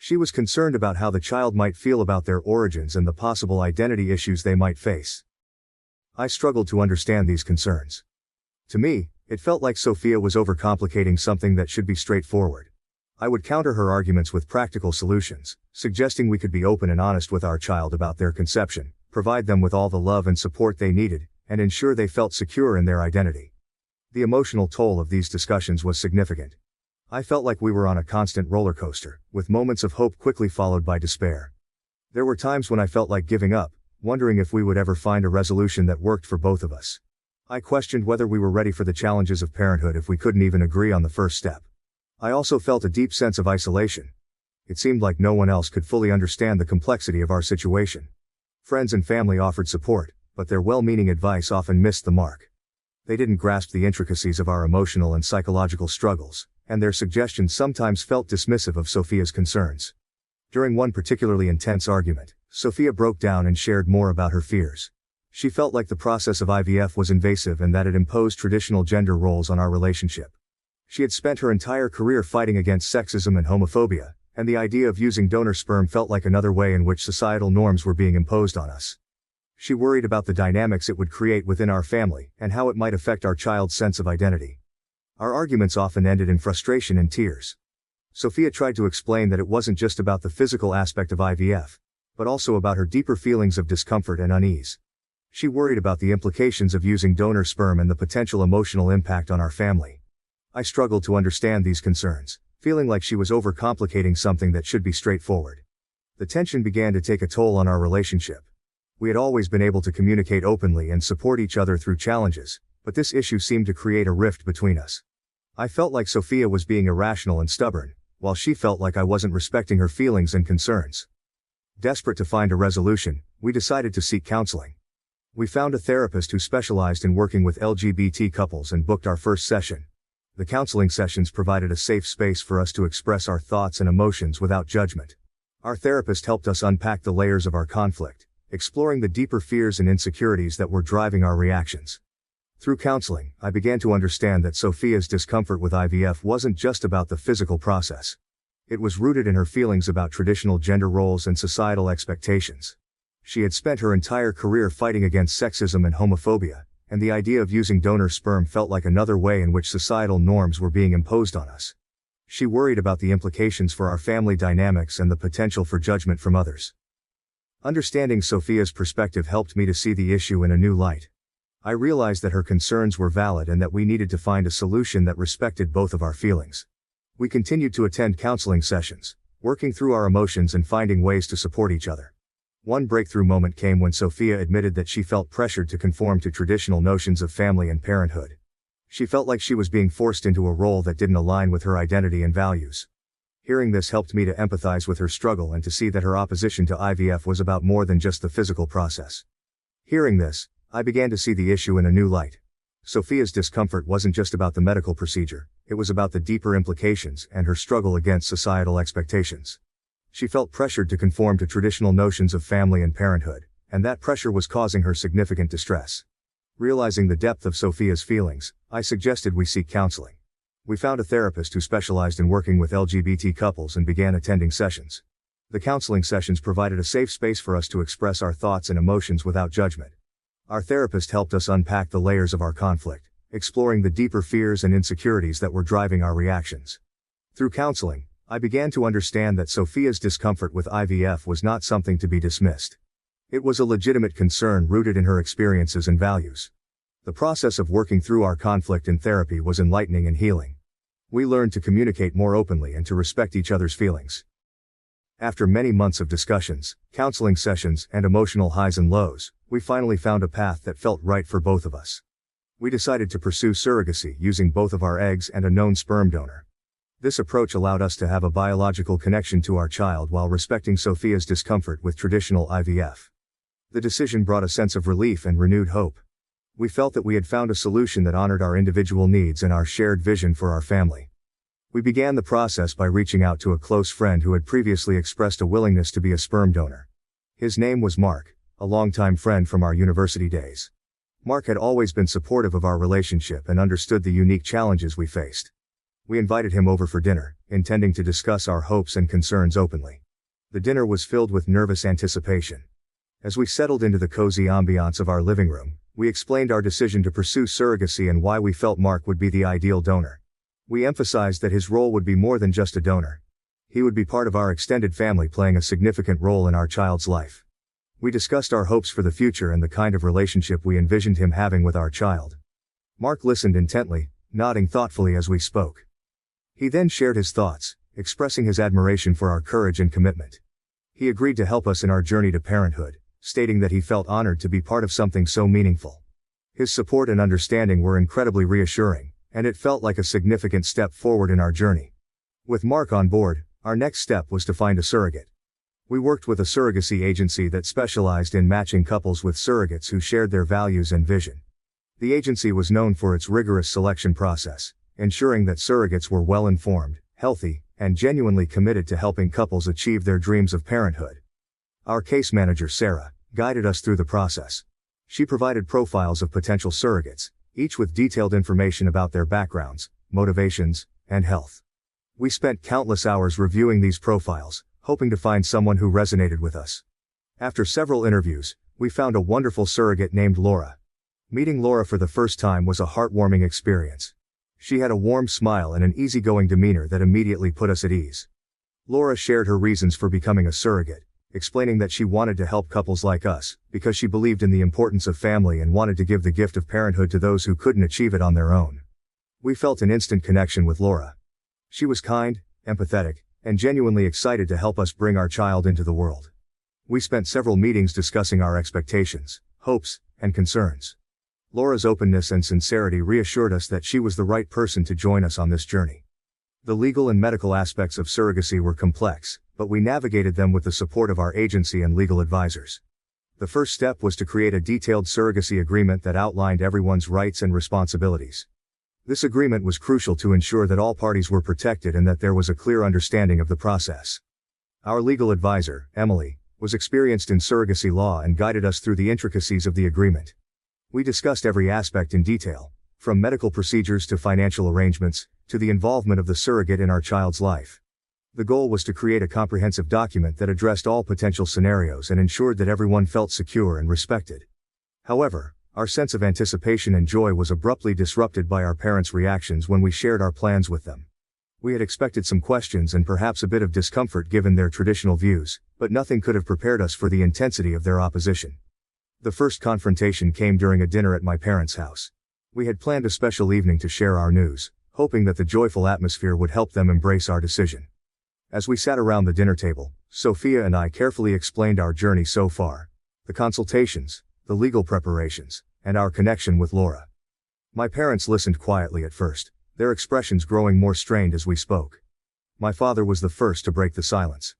Speaker 1: She was concerned about how the child might feel about their origins and the possible identity issues they might face. I struggled to understand these concerns. To me, it felt like Sofia was overcomplicating something that should be straightforward. I would counter her arguments with practical solutions, suggesting we could be open and honest with our child about their conception, provide them with all the love and support they needed, and ensure they felt secure in their identity. The emotional toll of these discussions was significant. I felt like we were on a constant roller coaster, with moments of hope quickly followed by despair. There were times when I felt like giving up, wondering if we would ever find a resolution that worked for both of us. I questioned whether we were ready for the challenges of parenthood if we couldn't even agree on the first step. I also felt a deep sense of isolation. It seemed like no one else could fully understand the complexity of our situation. Friends and family offered support, but their well-meaning advice often missed the mark. They didn't grasp the intricacies of our emotional and psychological struggles, and their suggestions sometimes felt dismissive of Sofia's concerns. During one particularly intense argument, Sofia broke down and shared more about her fears. She felt like the process of IVF was invasive and that it imposed traditional gender roles on our relationship. She had spent her entire career fighting against sexism and homophobia, and the idea of using donor sperm felt like another way in which societal norms were being imposed on us. She worried about the dynamics it would create within our family and how it might affect our child's sense of identity. Our arguments often ended in frustration and tears. Sofia tried to explain that it wasn't just about the physical aspect of IVF, but also about her deeper feelings of discomfort and unease. She worried about the implications of using donor sperm and the potential emotional impact on our family. I struggled to understand these concerns, feeling like she was overcomplicating something that should be straightforward. The tension began to take a toll on our relationship. We had always been able to communicate openly and support each other through challenges, but this issue seemed to create a rift between us. I felt like Sofia was being irrational and stubborn, while she felt like I wasn't respecting her feelings and concerns. Desperate to find a resolution, we decided to seek counseling. We found a therapist who specialized in working with LGBT couples and booked our first session. The counseling sessions provided a safe space for us to express our thoughts and emotions without judgment. Our therapist helped us unpack the layers of our conflict, exploring the deeper fears and insecurities that were driving our reactions. Through counseling, I began to understand that Sofia's discomfort with IVF wasn't just about the physical process. It was rooted in her feelings about traditional gender roles and societal expectations. She had spent her entire career fighting against sexism and homophobia, and the idea of using donor sperm felt like another way in which societal norms were being imposed on us. She worried about the implications for our family dynamics and the potential for judgment from others. Understanding Sofia's perspective helped me to see the issue in a new light. I realized that her concerns were valid and that we needed to find a solution that respected both of our feelings. We continued to attend counseling sessions, working through our emotions and finding ways to support each other. One breakthrough moment came when Sofia admitted that she felt pressured to conform to traditional notions of family and parenthood. She felt like she was being forced into a role that didn't align with her identity and values. Hearing this helped me to empathize with her struggle and to see that her opposition to IVF was about more than just the physical process. Hearing this, I began to see the issue in a new light. Sofia's discomfort wasn't just about the medical procedure, it was about the deeper implications and her struggle against societal expectations. She felt pressured to conform to traditional notions of family and parenthood, and that pressure was causing her significant distress. Realizing the depth of Sofia's feelings, I suggested we seek counseling. We found a therapist who specialized in working with LGBT couples and began attending sessions. The counseling sessions provided a safe space for us to express our thoughts and emotions without judgment. Our therapist helped us unpack the layers of our conflict, exploring the deeper fears and insecurities that were driving our reactions. Through counseling, I began to understand that Sofia's discomfort with IVF was not something to be dismissed. It was a legitimate concern rooted in her experiences and values. The process of working through our conflict in therapy was enlightening and healing. We learned to communicate more openly and to respect each other's feelings. After many months of discussions, counseling sessions, and emotional highs and lows, we finally found a path that felt right for both of us. We decided to pursue surrogacy using both of our eggs and a known sperm donor. This approach allowed us to have a biological connection to our child while respecting Sofia's discomfort with traditional IVF. The decision brought a sense of relief and renewed hope. We felt that we had found a solution that honored our individual needs and our shared vision for our family. We began the process by reaching out to a close friend who had previously expressed a willingness to be a sperm donor. His name was Mark, a longtime friend from our university days. Mark had always been supportive of our relationship and understood the unique challenges we faced. We invited him over for dinner, intending to discuss our hopes and concerns openly. The dinner was filled with nervous anticipation. As we settled into the cozy ambiance of our living room, we explained our decision to pursue surrogacy and why we felt Mark would be the ideal donor. We emphasized that his role would be more than just a donor. He would be part of our extended family, playing a significant role in our child's life. We discussed our hopes for the future and the kind of relationship we envisioned him having with our child. Mark listened intently, nodding thoughtfully as we spoke. He then shared his thoughts, expressing his admiration for our courage and commitment. He agreed to help us in our journey to parenthood, stating that he felt honored to be part of something so meaningful. His support and understanding were incredibly reassuring, and it felt like a significant step forward in our journey. With Mark on board, our next step was to find a surrogate. We worked with a surrogacy agency that specialized in matching couples with surrogates who shared their values and vision. The agency was known for its rigorous selection process, ensuring that surrogates were well-informed, healthy, and genuinely committed to helping couples achieve their dreams of parenthood. Our case manager, Sarah, guided us through the process. She provided profiles of potential surrogates, each with detailed information about their backgrounds, motivations, and health. We spent countless hours reviewing these profiles, hoping to find someone who resonated with us. After several interviews, we found a wonderful surrogate named Laura. Meeting Laura for the first time was a heartwarming experience. She had a warm smile and an easygoing demeanor that immediately put us at ease. Laura shared her reasons for becoming a surrogate, explaining that she wanted to help couples like us, because she believed in the importance of family and wanted to give the gift of parenthood to those who couldn't achieve it on their own. We felt an instant connection with Laura. She was kind, empathetic, and genuinely excited to help us bring our child into the world. We spent several meetings discussing our expectations, hopes, and concerns. Laura's openness and sincerity reassured us that she was the right person to join us on this journey. The legal and medical aspects of surrogacy were complex, but we navigated them with the support of our agency and legal advisors. The first step was to create a detailed surrogacy agreement that outlined everyone's rights and responsibilities. This agreement was crucial to ensure that all parties were protected and that there was a clear understanding of the process. Our legal advisor, Emily, was experienced in surrogacy law and guided us through the intricacies of the agreement. We discussed every aspect in detail, from medical procedures to financial arrangements, to the involvement of the surrogate in our child's life. The goal was to create a comprehensive document that addressed all potential scenarios and ensured that everyone felt secure and respected. However, our sense of anticipation and joy was abruptly disrupted by our parents' reactions when we shared our plans with them. We had expected some questions and perhaps a bit of discomfort given their traditional views, but nothing could have prepared us for the intensity of their opposition. The first confrontation came during a dinner at my parents' house. We had planned a special evening to share our news, hoping that the joyful atmosphere would help them embrace our decision. As we sat around the dinner table, Sofia and I carefully explained our journey so far, the consultations, the legal preparations, and our connection with Laura. My parents listened quietly at first, their expressions growing more strained as we spoke. My father was the first to break the silence.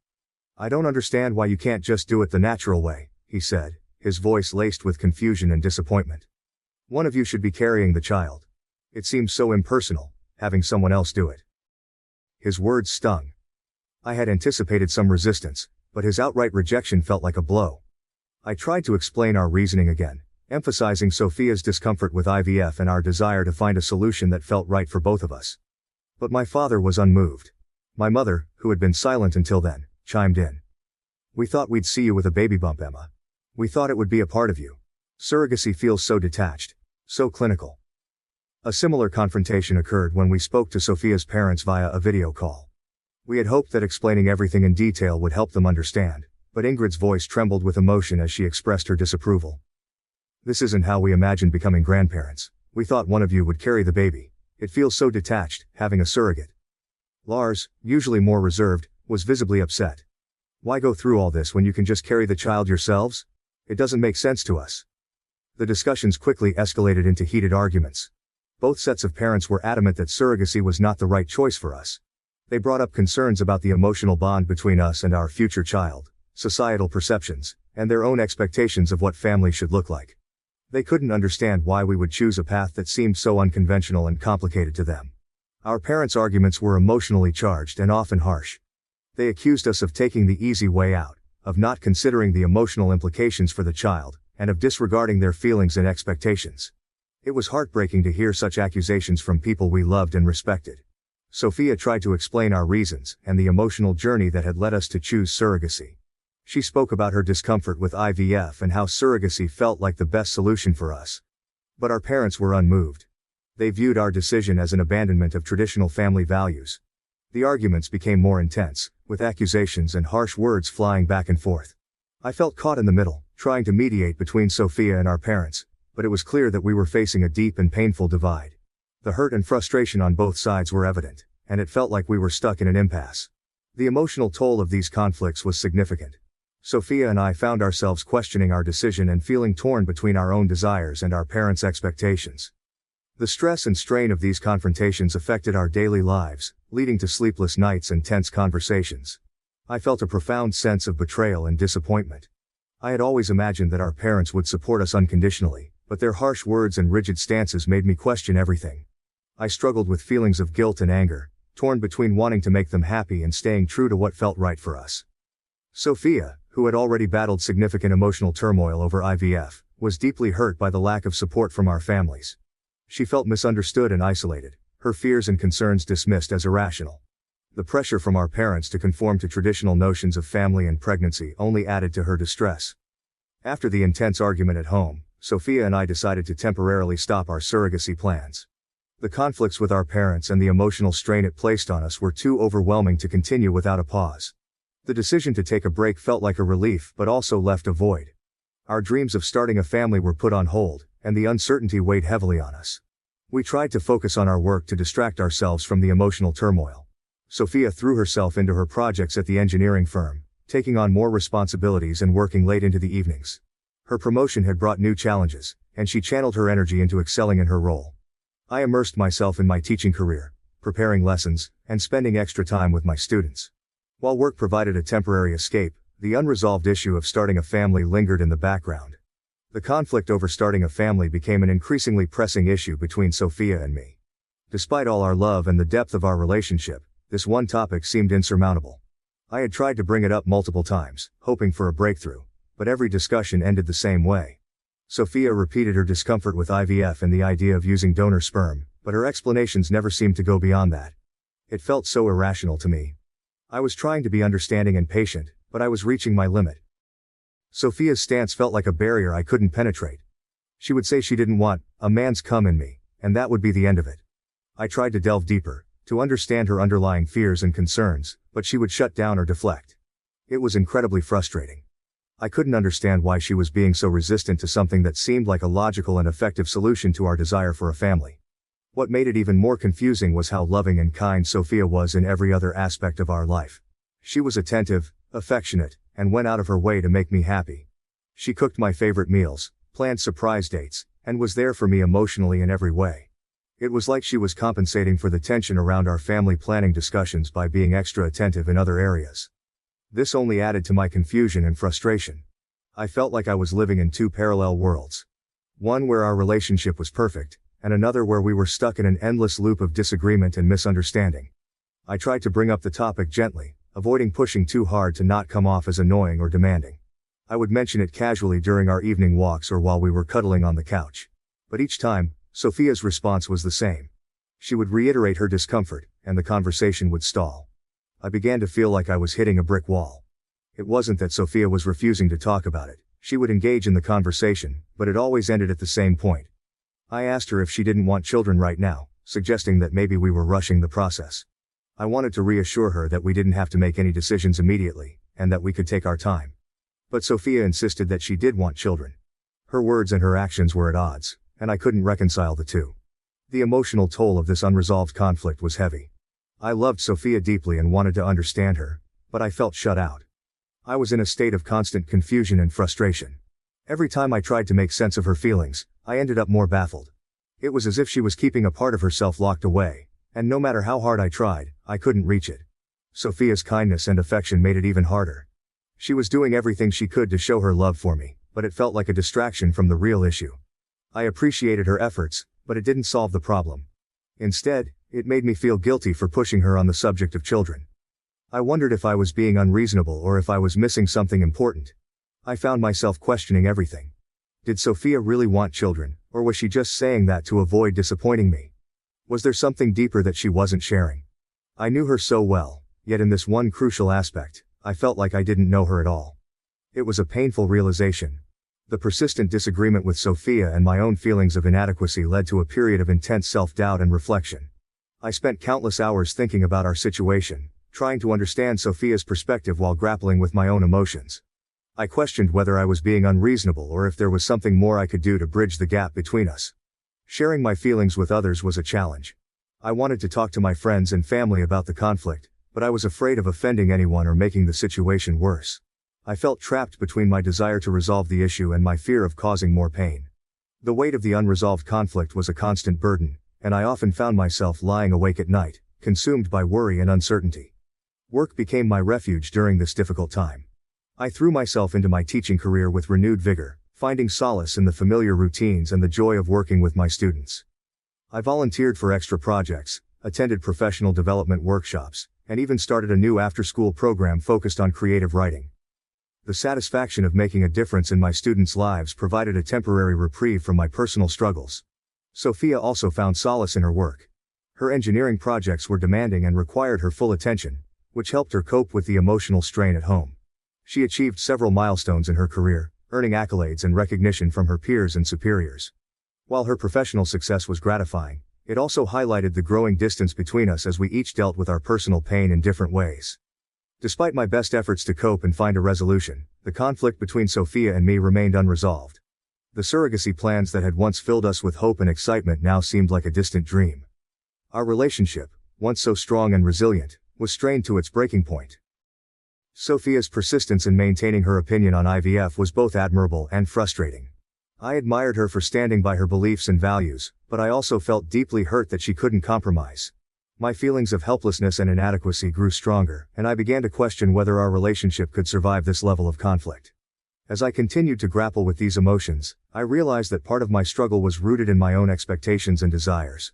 Speaker 1: "I don't understand why you can't just do it the natural way," he said, his voice laced with confusion and disappointment. "One of you should be carrying the child. It seems so impersonal, having someone else do it." His words stung. I had anticipated some resistance, but his outright rejection felt like a blow. I tried to explain our reasoning again, emphasizing Sofia's discomfort with IVF and our desire to find a solution that felt right for both of us. But my father was unmoved. My mother, who had been silent until then, chimed in. "We thought we'd see you with a baby bump, Emma. We thought it would be a part of you. Surrogacy feels so detached, so clinical." A similar confrontation occurred when we spoke to Sofia's parents via a video call. We had hoped that explaining everything in detail would help them understand, but Ingrid's voice trembled with emotion as she expressed her disapproval. "This isn't how we imagined becoming grandparents. We thought one of you would carry the baby. It feels so detached, having a surrogate." Lars, usually more reserved, was visibly upset. "Why go through all this when you can just carry the child yourselves? It doesn't make sense to us." The discussions quickly escalated into heated arguments. Both sets of parents were adamant that surrogacy was not the right choice for us. They brought up concerns about the emotional bond between us and our future child, societal perceptions, and their own expectations of what family should look like. They couldn't understand why we would choose a path that seemed so unconventional and complicated to them. Our parents' arguments were emotionally charged and often harsh. They accused us of taking the easy way out, of not considering the emotional implications for the child, and of disregarding their feelings and expectations. It was heartbreaking to hear such accusations from people we loved and respected. Sofia tried to explain our reasons and the emotional journey that had led us to choose surrogacy. She spoke about her discomfort with IVF and how surrogacy felt like the best solution for us. But our parents were unmoved. They viewed our decision as an abandonment of traditional family values. The arguments became more intense, with accusations and harsh words flying back and forth. I felt caught in the middle, trying to mediate between Sofia and our parents, but it was clear that we were facing a deep and painful divide. The hurt and frustration on both sides were evident, and it felt like we were stuck in an impasse. The emotional toll of these conflicts was significant. Sofia and I found ourselves questioning our decision and feeling torn between our own desires and our parents' expectations. The stress and strain of these confrontations affected our daily lives, leading to sleepless nights and tense conversations. I felt a profound sense of betrayal and disappointment. I had always imagined that our parents would support us unconditionally, but their harsh words and rigid stances made me question everything. I struggled with feelings of guilt and anger, torn between wanting to make them happy and staying true to what felt right for us. Sofia, who had already battled significant emotional turmoil over IVF, was deeply hurt by the lack of support from our families. She felt misunderstood and isolated, her fears and concerns dismissed as irrational. The pressure from our parents to conform to traditional notions of family and pregnancy only added to her distress. After the intense argument at home, Sofia and I decided to temporarily stop our surrogacy plans. The conflicts with our parents and the emotional strain it placed on us were too overwhelming to continue without a pause. The decision to take a break felt like a relief but also left a void. Our dreams of starting a family were put on hold, and the uncertainty weighed heavily on us. We tried to focus on our work to distract ourselves from the emotional turmoil. Sofia threw herself into her projects at the engineering firm, taking on more responsibilities and working late into the evenings. Her promotion had brought new challenges, and she channeled her energy into excelling in her role. I immersed myself in my teaching career, preparing lessons, and spending extra time with my students. While work provided a temporary escape, the unresolved issue of starting a family lingered in the background. The conflict over starting a family became an increasingly pressing issue between Sofia and me. Despite all our love and the depth of our relationship, this one topic seemed insurmountable. I had tried to bring it up multiple times, hoping for a breakthrough, but every discussion ended the same way. Sofia repeated her discomfort with IVF and the idea of using donor sperm, but her explanations never seemed to go beyond that. It felt so irrational to me. I was trying to be understanding and patient, but I was reaching my limit. Sofia's stance felt like a barrier I couldn't penetrate. She would say she didn't want a man's cum in me, and that would be the end of it. I tried to delve deeper, to understand her underlying fears and concerns, but she would shut down or deflect. It was incredibly frustrating. I couldn't understand why she was being so resistant to something that seemed like a logical and effective solution to our desire for a family. What made it even more confusing was how loving and kind Sofia was in every other aspect of our life. She was attentive, affectionate, and went out of her way to make me happy. She cooked my favorite meals, planned surprise dates, and was there for me emotionally in every way. It was like she was compensating for the tension around our family planning discussions by being extra attentive in other areas. This only added to my confusion and frustration. I felt like I was living in two parallel worlds. One where our relationship was perfect, and another where we were stuck in an endless loop of disagreement and misunderstanding. I tried to bring up the topic gently, avoiding pushing too hard to not come off as annoying or demanding. I would mention it casually during our evening walks or while we were cuddling on the couch. But each time, Sofia's response was the same. She would reiterate her discomfort, and the conversation would stall. I began to feel like I was hitting a brick wall. It wasn't that Sofia was refusing to talk about it. She would engage in the conversation, but it always ended at the same point. I asked her if she didn't want children right now, suggesting that maybe we were rushing the process. I wanted to reassure her that we didn't have to make any decisions immediately, and that we could take our time. But Sofia insisted that she did want children. Her words and her actions were at odds, and I couldn't reconcile the two. The emotional toll of this unresolved conflict was heavy. I loved Sofia deeply and wanted to understand her, but I felt shut out. I was in a state of constant confusion and frustration. Every time I tried to make sense of her feelings, I ended up more baffled. It was as if she was keeping a part of herself locked away, and no matter how hard I tried, I couldn't reach it. Sofia's kindness and affection made it even harder. She was doing everything she could to show her love for me, but it felt like a distraction from the real issue. I appreciated her efforts, but it didn't solve the problem. Instead, it made me feel guilty for pushing her on the subject of children. I wondered if I was being unreasonable or if I was missing something important. I found myself questioning everything. Did Sofia really want children, or was she just saying that to avoid disappointing me? Was there something deeper that she wasn't sharing? I knew her so well, yet in this one crucial aspect, I felt like I didn't know her at all. It was a painful realization. The persistent disagreement with Sofia and my own feelings of inadequacy led to a period of intense self-doubt and reflection. I spent countless hours thinking about our situation, trying to understand Sofia's perspective while grappling with my own emotions. I questioned whether I was being unreasonable or if there was something more I could do to bridge the gap between us. Sharing my feelings with others was a challenge. I wanted to talk to my friends and family about the conflict, but I was afraid of offending anyone or making the situation worse. I felt trapped between my desire to resolve the issue and my fear of causing more pain. The weight of the unresolved conflict was a constant burden, and I often found myself lying awake at night, consumed by worry and uncertainty. Work became my refuge during this difficult time. I threw myself into my teaching career with renewed vigor, finding solace in the familiar routines and the joy of working with my students. I volunteered for extra projects, attended professional development workshops, and even started a new after-school program focused on creative writing. The satisfaction of making a difference in my students' lives provided a temporary reprieve from my personal struggles. Sofia also found solace in her work. Her engineering projects were demanding and required her full attention, which helped her cope with the emotional strain at home. She achieved several milestones in her career, earning accolades and recognition from her peers and superiors. While her professional success was gratifying, it also highlighted the growing distance between us as we each dealt with our personal pain in different ways. Despite my best efforts to cope and find a resolution, the conflict between Sofia and me remained unresolved. The surrogacy plans that had once filled us with hope and excitement now seemed like a distant dream. Our relationship, once so strong and resilient, was strained to its breaking point. Sofia's persistence in maintaining her opinion on IVF was both admirable and frustrating. I admired her for standing by her beliefs and values, but I also felt deeply hurt that she couldn't compromise. My feelings of helplessness and inadequacy grew stronger, and I began to question whether our relationship could survive this level of conflict. As I continued to grapple with these emotions, I realized that part of my struggle was rooted in my own expectations and desires.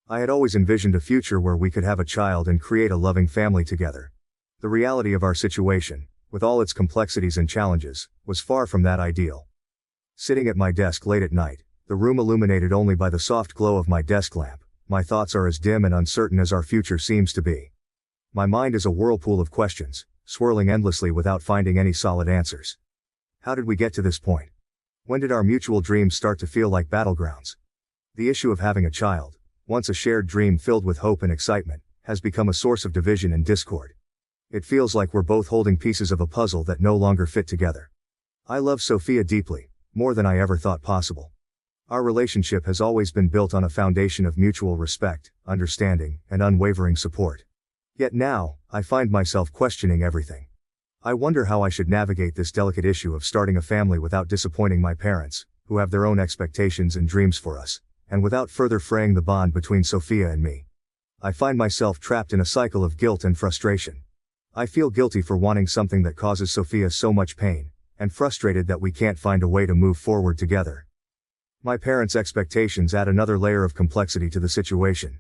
Speaker 1: I had always envisioned a future where we could have a child and create a loving family together. The reality of our situation, with all its complexities and challenges, was far from that ideal. Sitting at my desk late at night, the room illuminated only by the soft glow of my desk lamp, my thoughts are as dim and uncertain as our future seems to be. My mind is a whirlpool of questions, swirling endlessly without finding any solid answers. How did we get to this point? When did our mutual dreams start to feel like battlegrounds? The issue of having a child, once a shared dream filled with hope and excitement, has become a source of division and discord. It feels like we're both holding pieces of a puzzle that no longer fit together. I love Sofia deeply, more than I ever thought possible. Our relationship has always been built on a foundation of mutual respect, understanding, and unwavering support. Yet now, I find myself questioning everything. I wonder how I should navigate this delicate issue of starting a family without disappointing my parents, who have their own expectations and dreams for us, and without further fraying the bond between Sofia and me. I find myself trapped in a cycle of guilt and frustration. I feel guilty for wanting something that causes Sofia so much pain, and frustrated that we can't find a way to move forward together. My parents' expectations add another layer of complexity to the situation.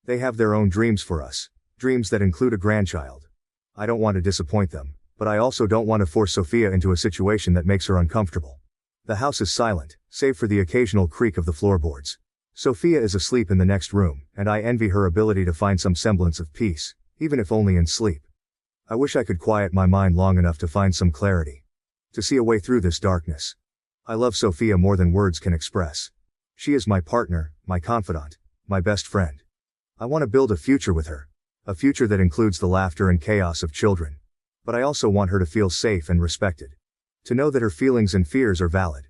Speaker 1: They have their own dreams for us, dreams that include a grandchild. I don't want to disappoint them, But I also don't want to force Sofia into a situation that makes her uncomfortable. The house is silent, save for the occasional creak of the floorboards. Sofia is asleep in the next room, and I envy her ability to find some semblance of peace, even if only in sleep. I wish I could quiet my mind long enough to find some clarity. To see a way through this darkness. I love Sofia more than words can express. She is my partner, my confidant, my best friend. I want to build a future with her. A future that includes the laughter and chaos of children. But I also want her to feel safe and respected. To know that her feelings and fears are valid.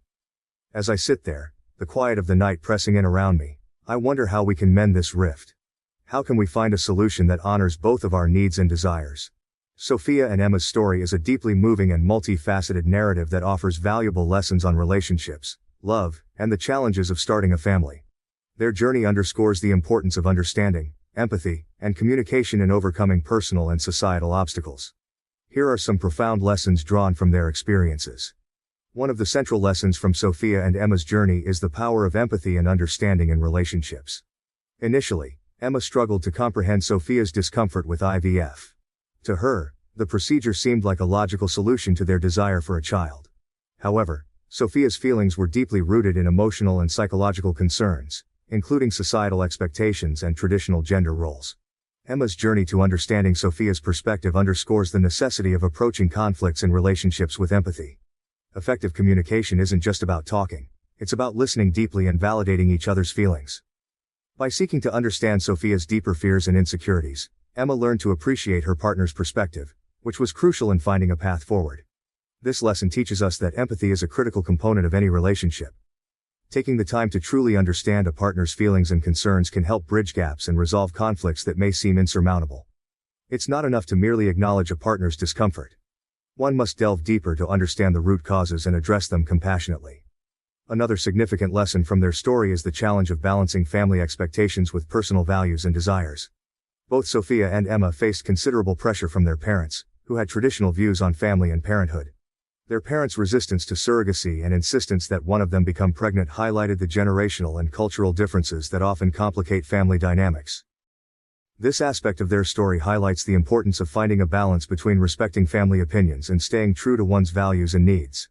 Speaker 1: As I sit there, the quiet of the night pressing in around me, I wonder how we can mend this rift. How can we find a solution that honors both of our needs and desires? Sofia and Emma's story is a deeply moving and multifaceted narrative that offers valuable lessons on relationships, love, and the challenges of starting a family. Their journey underscores the importance of understanding, empathy, and communication in overcoming personal and societal obstacles. Here are some profound lessons drawn from their experiences. One of the central lessons from Sofia and Emma's journey is the power of empathy and understanding in relationships. Initially, Emma struggled to comprehend Sofia's discomfort with IVF. To her, the procedure seemed like a logical solution to their desire for a child. However, Sofia's feelings were deeply rooted in emotional and psychological concerns, including societal expectations and traditional gender roles. Emma's journey to understanding Sofia's perspective underscores the necessity of approaching conflicts in relationships with empathy. Effective communication isn't just about talking, it's about listening deeply and validating each other's feelings. By seeking to understand Sofia's deeper fears and insecurities, Emma learned to appreciate her partner's perspective, which was crucial in finding a path forward. This lesson teaches us that empathy is a critical component of any relationship. Taking the time to truly understand a partner's feelings and concerns can help bridge gaps and resolve conflicts that may seem insurmountable. It's not enough to merely acknowledge a partner's discomfort. One must delve deeper to understand the root causes and address them compassionately. Another significant lesson from their story is the challenge of balancing family expectations with personal values and desires. Both Sofia and Emma faced considerable pressure from their parents, who had traditional views on family and parenthood. Their parents' resistance to surrogacy and insistence that one of them become pregnant highlighted the generational and cultural differences that often complicate family dynamics. This aspect of their story highlights the importance of finding a balance between respecting family opinions and staying true to one's values and needs.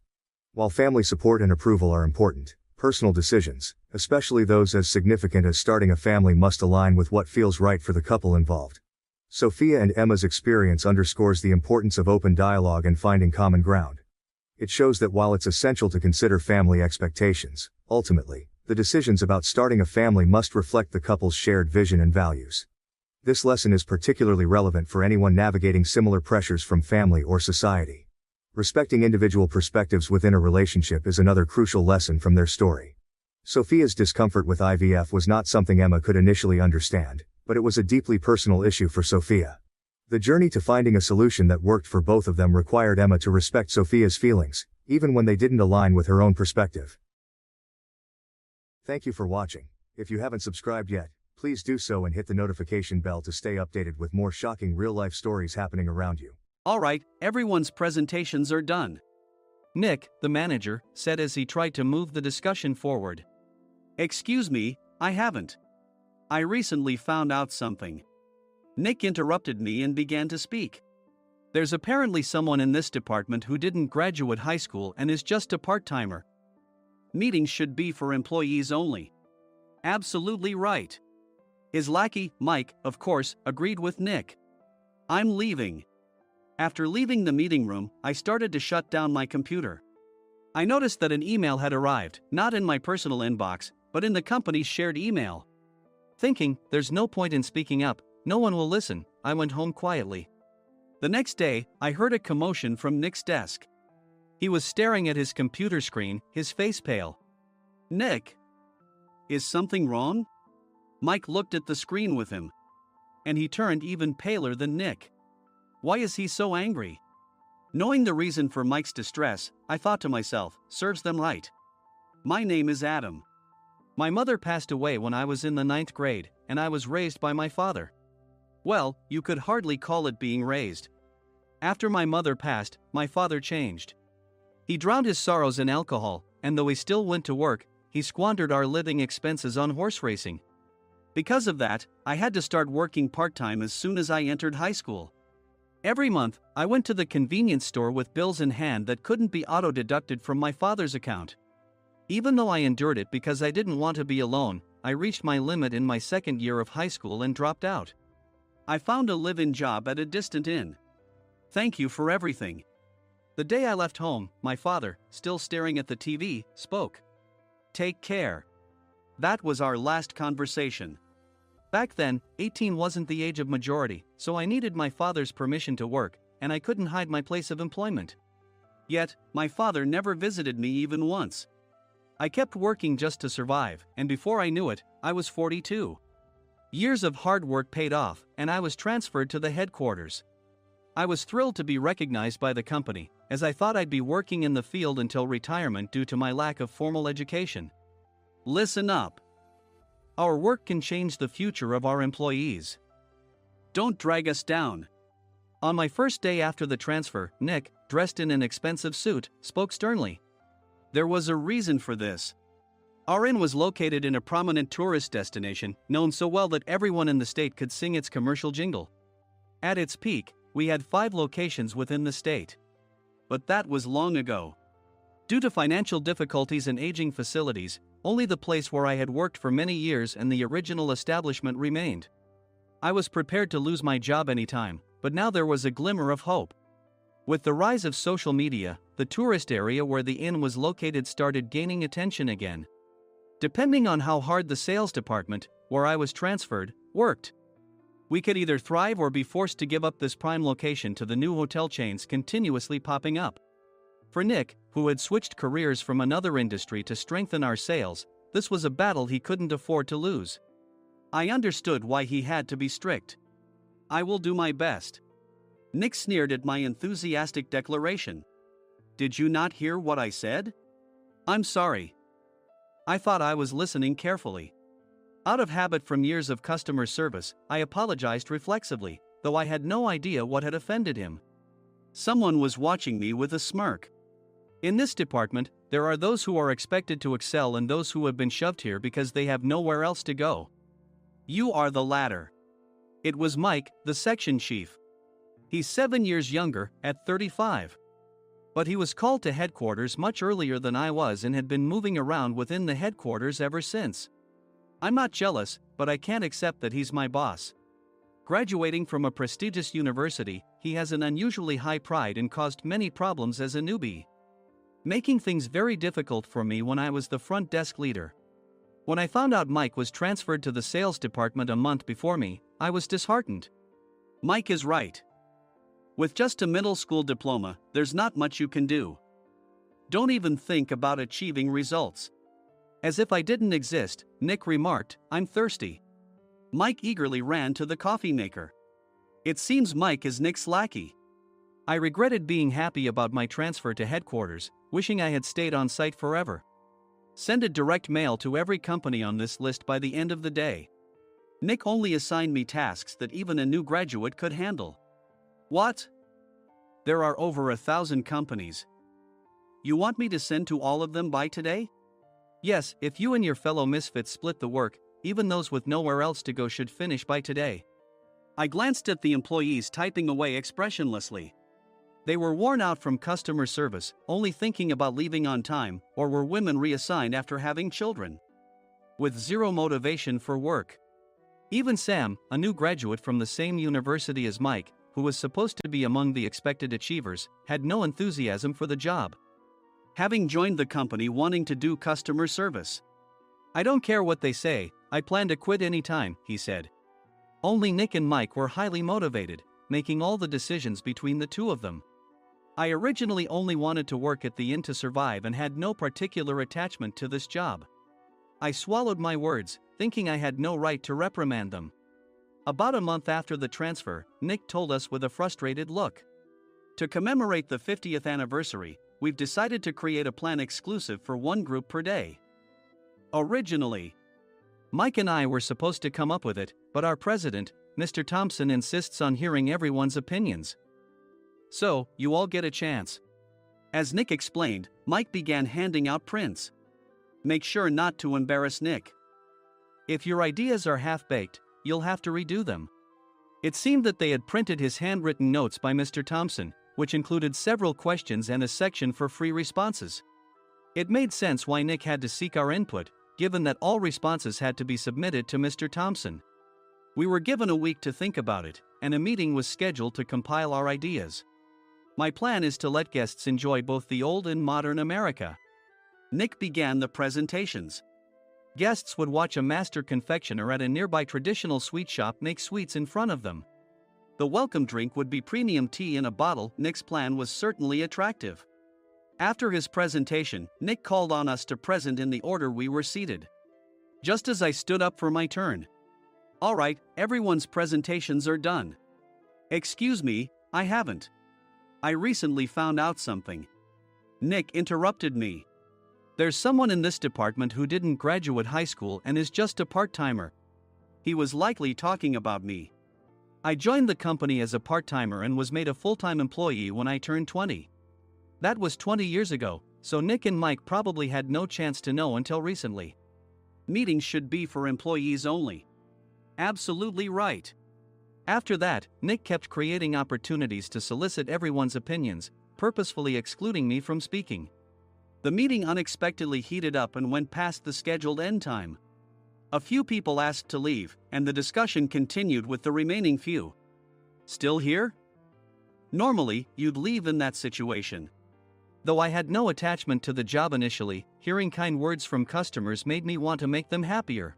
Speaker 1: While family support and approval are important, personal decisions, especially those as significant as starting a family, must align with what feels right for the couple involved. Sofia and Emma's experience underscores the importance of open dialogue and finding common ground. It shows that while it's essential to consider family expectations, ultimately, the decisions about starting a family must reflect the couple's shared vision and values. This lesson is particularly relevant for anyone navigating similar pressures from family or society. Respecting individual perspectives within a relationship is another crucial lesson from their story. Sofia's discomfort with IVF was not something Emma could initially understand, but it was a deeply personal issue for Sofia. The journey to finding a solution that worked for both of them required Emma to respect Sofia's feelings, even when they didn't align with her own perspective. Thank you for watching. If you haven't subscribed yet, please do so and hit the notification bell to stay updated with more shocking real-life stories happening around you.
Speaker 2: Alright, everyone's presentations are done. Nick, the manager, said as he tried to move the discussion forward. Excuse me, I haven't. I recently found out something. Nick interrupted me and began to speak. There's apparently someone in this department who didn't graduate high school and is just a part-timer. Meetings should be for employees only. Absolutely right. His lackey, Mike, of course, agreed with Nick. I'm leaving. After leaving the meeting room, I started to shut down my computer. I noticed that an email had arrived, not in my personal inbox, but in the company's shared email. Thinking, there's no point in speaking up, no one will listen, I went home quietly. The next day, I heard a commotion from Nick's desk. He was staring at his computer screen, his face pale. Nick? Is something wrong? Mike looked at the screen with him. And he turned even paler than Nick. Why is he so angry? Knowing the reason for Mike's distress, I thought to myself, serves them right. My name is Adam. My mother passed away when I was in the 9th grade, and I was raised by my father. Well, you could hardly call it being raised. After my mother passed, my father changed. He drowned his sorrows in alcohol, and though he still went to work, he squandered our living expenses on horse racing. Because of that, I had to start working part-time as soon as I entered high school. Every month, I went to the convenience store with bills in hand that couldn't be auto-deducted from my father's account. Even though I endured it because I didn't want to be alone, I reached my limit in my second year of high school and dropped out. I found a live-in job at a distant inn. Thank you for everything. The day I left home, my father, still staring at the TV, spoke. Take care. That was our last conversation. Back then, 18 wasn't the age of majority, so I needed my father's permission to work, and I couldn't hide my place of employment. Yet, my father never visited me even once. I kept working just to survive, and before I knew it, I was 42. Years of hard work paid off, and I was transferred to the headquarters. I was thrilled to be recognized by the company, as I thought I'd be working in the field until retirement due to my lack of formal education. Listen up. Our work can change the future of our employees. Don't drag us down. On my first day after the transfer, Nick, dressed in an expensive suit, spoke sternly. There was a reason for this. Our inn was located in a prominent tourist destination, known so well that everyone in the state could sing its commercial jingle. At its peak, we had 5 locations within the state. But that was long ago. Due to financial difficulties and aging facilities, only the place where I had worked for many years and the original establishment remained. I was prepared to lose my job anytime, but now there was a glimmer of hope. With the rise of social media, the tourist area where the inn was located started gaining attention again. Depending on how hard the sales department, where I was transferred, worked, we could either thrive or be forced to give up this prime location to the new hotel chains continuously popping up. For Nick, who had switched careers from another industry to strengthen our sales, this was a battle he couldn't afford to lose. I understood why he had to be strict. I will do my best. Nick sneered at my enthusiastic declaration. Did you not hear what I said? I'm sorry. I thought I was listening carefully. Out of habit from years of customer service, I apologized reflexively, though I had no idea what had offended him. Someone was watching me with a smirk. In this department, there are those who are expected to excel and those who have been shoved here because they have nowhere else to go. You are the latter. It was Mike, the section chief. He's 7 years younger, at 35. But he was called to headquarters much earlier than I was and had been moving around within the headquarters ever since. I'm not jealous, but I can't accept that he's my boss. Graduating from a prestigious university, he has an unusually high pride and caused many problems as a newbie, making things very difficult for me when I was the front desk leader. When I found out Mike was transferred to the sales department a month before me, I was disheartened. Mike is right. With just a middle school diploma, there's not much you can do. Don't even think about achieving results. As if I didn't exist, Nick remarked, I'm thirsty. Mike eagerly ran to the coffee maker. It seems Mike is Nick's lackey. I regretted being happy about my transfer to headquarters, wishing I had stayed on site forever. Send a direct mail to every company on this list by the end of the day. Nick only assigned me tasks that even a new graduate could handle. What? There are over 1,000 companies. You want me to send to all of them by today? Yes, if you and your fellow misfits split the work, even those with nowhere else to go should finish by today. I glanced at the employees typing away expressionlessly. They were worn out from customer service, only thinking about leaving on time, or were women reassigned after having children, with zero motivation for work. Even Sam, a new graduate from the same university as Mike, who was supposed to be among the expected achievers, had no enthusiasm for the job, having joined the company wanting to do customer service. I don't care what they say, I plan to quit anytime, he said. Only Nick and Mike were highly motivated, making all the decisions between the two of them. I originally only wanted to work at the inn to survive and had no particular attachment to this job. I swallowed my words, thinking I had no right to reprimand them. About a month after the transfer, Nick told us with a frustrated look. To commemorate the 50th anniversary, we've decided to create a plan exclusive for one group per day. Originally, Mike and I were supposed to come up with it, but our president, Mr. Thompson, insists on hearing everyone's opinions. So, you all get a chance. As Nick explained, Mike began handing out prints. Make sure not to embarrass Nick. If your ideas are half-baked, you'll have to redo them. It seemed that they had printed his handwritten notes by Mr. Thompson, which included several questions and a section for free responses. It made sense why Nick had to seek our input, given that all responses had to be submitted to Mr. Thompson. We were given a week to think about it, and a meeting was scheduled to compile our ideas. My plan is to let guests enjoy both the old and modern America. Nick began the presentations. Guests would watch a master confectioner at a nearby traditional sweet shop make sweets in front of them. The welcome drink would be premium tea in a bottle. Nick's plan was certainly attractive. After his presentation, Nick called on us to present in the order we were seated. Just as I stood up for my turn. "All right, everyone's presentations are done." "Excuse me, I haven't. I recently found out something." Nick interrupted me. "There's someone in this department who didn't graduate high school and is just a part-timer." He was likely talking about me. I joined the company as a part-timer and was made a full-time employee when I turned 20. That was 20 years ago, so Nick and Mike probably had no chance to know until recently. Meetings should be for employees only. Absolutely right. After that, Nick kept creating opportunities to solicit everyone's opinions, purposefully excluding me from speaking. The meeting unexpectedly heated up and went past the scheduled end time. A few people asked to leave, and the discussion continued with the remaining few. "Still here?" Normally, you'd leave in that situation. Though I had no attachment to the job initially, hearing kind words from customers made me want to make them happier.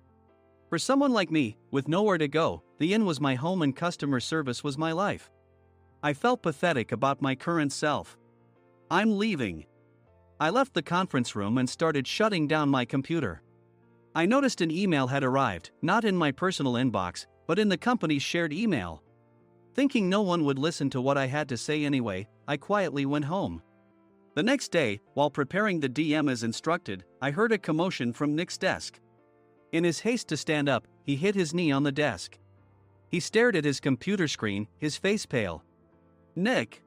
Speaker 2: For someone like me, with nowhere to go, the inn was my home and customer service was my life. I felt pathetic about my current self. "I'm leaving." I left the conference room and started shutting down my computer. I noticed an email had arrived, not in my personal inbox, but in the company's shared email. Thinking no one would listen to what I had to say anyway, I quietly went home. The next day, while preparing the DM as instructed, I heard a commotion from Nick's desk. In his haste to stand up, he hit his knee on the desk. He stared at his computer screen, his face pale. "Nick!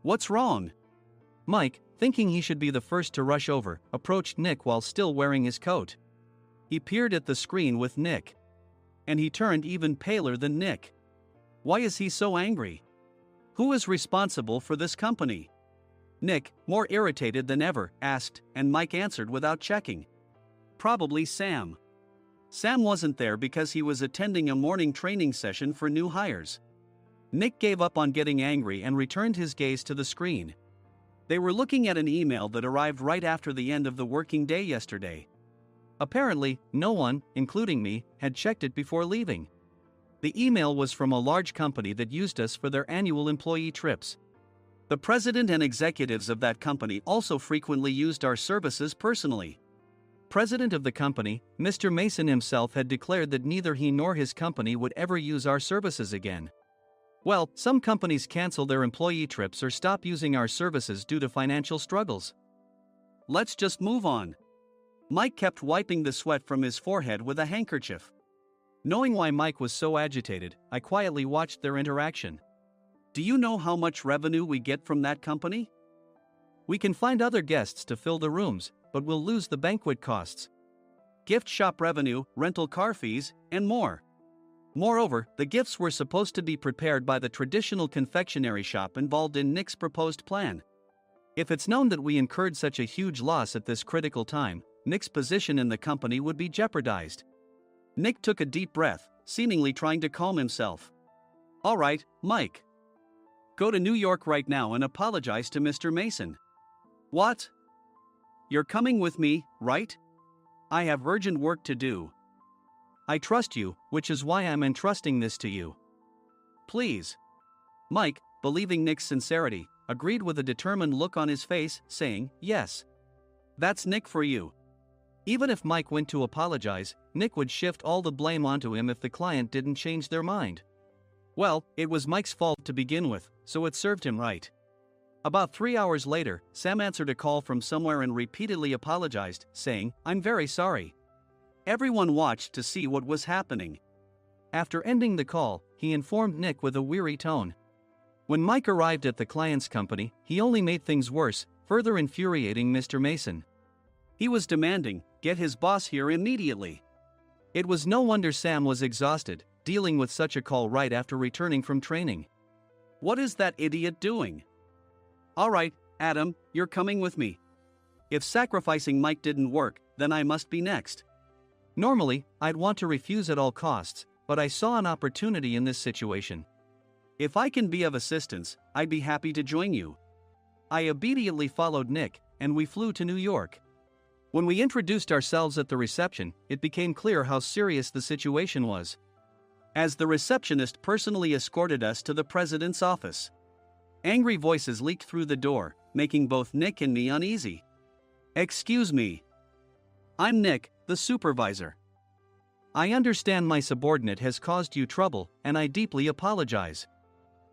Speaker 2: What's wrong?" Mike, thinking he should be the first to rush over, approached Nick while still wearing his coat. He peered at the screen with Nick. And he turned even paler than Nick. Why is he so angry? Who is responsible for this company? Nick, more irritated than ever, asked, and Mike answered without checking. Probably Sam. Sam wasn't there because he was attending a morning training session for new hires. Nick gave up on getting angry and returned his gaze to the screen. They were looking at an email that arrived right after the end of the working day yesterday. Apparently, no one, including me, had checked it before leaving. The email was from a large company that used us for their annual employee trips. The president and executives of that company also frequently used our services personally. President of the company, Mr. Mason himself had declared that neither he nor his company would ever use our services again. Well, some companies cancel their employee trips or stop using our services due to financial struggles. Let's just move on. Mike kept wiping the sweat from his forehead with a handkerchief. Knowing why Mike was so agitated, I quietly watched their interaction. Do you know how much revenue we get from that company? We can find other guests to fill the rooms, but we'll lose the banquet costs, gift shop revenue, rental car fees, and more. Moreover, the gifts were supposed to be prepared by the traditional confectionery shop involved in Nick's proposed plan. If it's known that we incurred such a huge loss at this critical time, Nick's position in the company would be jeopardized. Nick took a deep breath, seemingly trying to calm himself. All right, Mike. Go to New York right now and apologize to Mr. Mason. What? You're coming with me, right? I have urgent work to do. I trust you, which is why I'm entrusting this to you. Please. Mike, believing Nick's sincerity, agreed with a determined look on his face, saying, yes. That's Nick for you. Even if Mike went to apologize, Nick would shift all the blame onto him if the client didn't change their mind. Well, it was Mike's fault to begin with, so it served him right. About 3 hours later, Sam answered a call from somewhere and repeatedly apologized, saying, I'm very sorry. Everyone watched to see what was happening. After ending the call, he informed Nick with a weary tone. When Mike arrived at the client's company, he only made things worse, further infuriating Mr. Mason. He was demanding, get his boss here immediately. It was no wonder Sam was exhausted, dealing with such a call right after returning from training. What is that idiot doing? Alright, Adam, you're coming with me. If sacrificing Mike didn't work, then I must be next. Normally, I'd want to refuse at all costs, but I saw an opportunity in this situation. If I can be of assistance, I'd be happy to join you. I obediently followed Nick, and we flew to New York. When we introduced ourselves at the reception, it became clear how serious the situation was, as the receptionist personally escorted us to the president's office. Angry voices leaked through the door, making both Nick and me uneasy. Excuse me. I'm Nick, the supervisor. I understand my subordinate has caused you trouble, and I deeply apologize.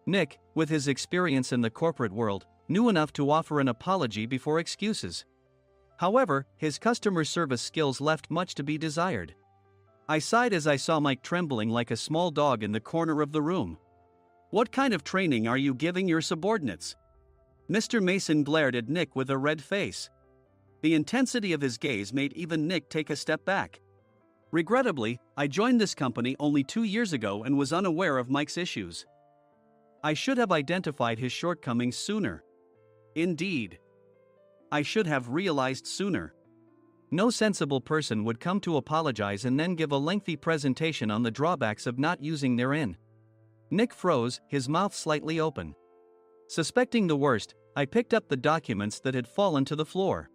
Speaker 2: Nick, with his experience in the corporate world, knew enough to offer an apology before excuses. However, his customer service skills left much to be desired. I sighed as I saw Mike trembling like a small dog in the corner of the room. What kind of training are you giving your subordinates? Mr. Mason glared at Nick with a red face. The intensity of his gaze made even Nick take a step back. Regrettably, I joined this company only 2 years ago and was unaware of Mike's issues. I should have identified his shortcomings sooner. Indeed. I should have realized sooner. No sensible person would come to apologize and then give a lengthy presentation on the drawbacks of not using their in. Nick froze, his mouth slightly open. Suspecting the worst, I picked up the documents that had fallen to the floor.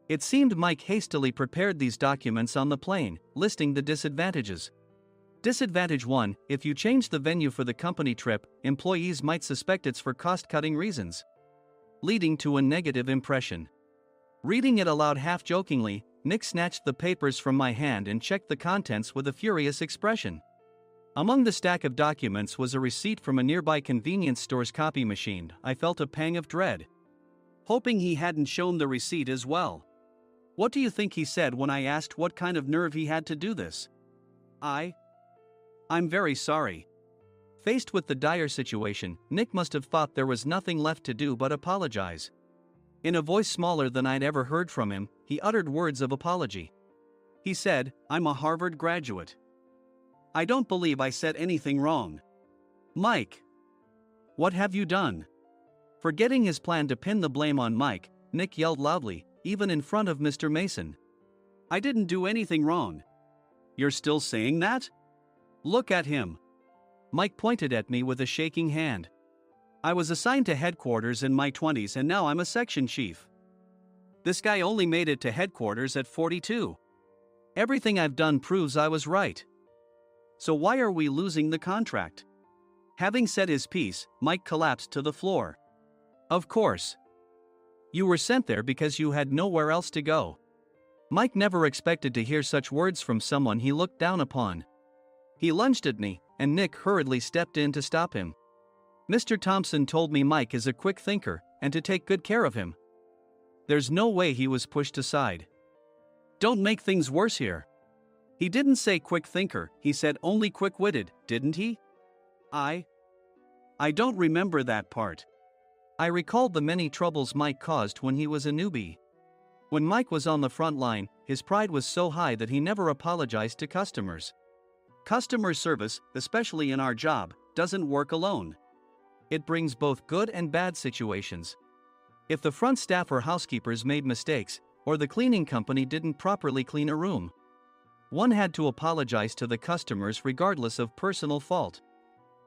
Speaker 2: It seemed Mike hastily prepared these documents on the plane, listing the disadvantages. Disadvantage 1: if you change the venue for the company trip, employees might suspect it's for cost-cutting reasons, leading to a negative impression. Reading it aloud half-jokingly, Nick snatched the papers from my hand and checked the contents with a furious expression. Among the stack of documents was a receipt from a nearby convenience store's copy machine. I felt a pang of dread, hoping he hadn't shown the receipt as well. What do you think he said when I asked what kind of nerve he had to do this? I'm very sorry. Faced with the dire situation, Nick must have thought there was nothing left to do but apologize. In a voice smaller than I'd ever heard from him, he uttered words of apology. He said, "I'm a Harvard graduate. I don't believe I said anything wrong." Mike! What have you done? Forgetting his plan to pin the blame on Mike, Nick yelled loudly, even in front of Mr. Mason. I didn't do anything wrong. You're still saying that? Look at him. Mike pointed at me with a shaking hand. I was assigned to headquarters in my 20s and now I'm a section chief. This guy only made it to headquarters at 42. Everything I've done proves I was right. So why are we losing the contract? Having said his piece, Mike collapsed to the floor. Of course. You were sent there because you had nowhere else to go. Mike never expected to hear such words from someone he looked down upon. He lunged at me, and Nick hurriedly stepped in to stop him. Mr. Thompson told me Mike is a quick thinker, and to take good care of him. There's no way he was pushed aside. Don't make things worse here. He didn't say quick thinker, he said only quick-witted, didn't he? I don't remember that part. I recalled the many troubles Mike caused when he was a newbie. When Mike was on the front line, his pride was so high that he never apologized to customers. Customer service, especially in our job, doesn't work alone. It brings both good and bad situations. If the front staff or housekeepers made mistakes, or the cleaning company didn't properly clean a room, one had to apologize to the customers regardless of personal fault.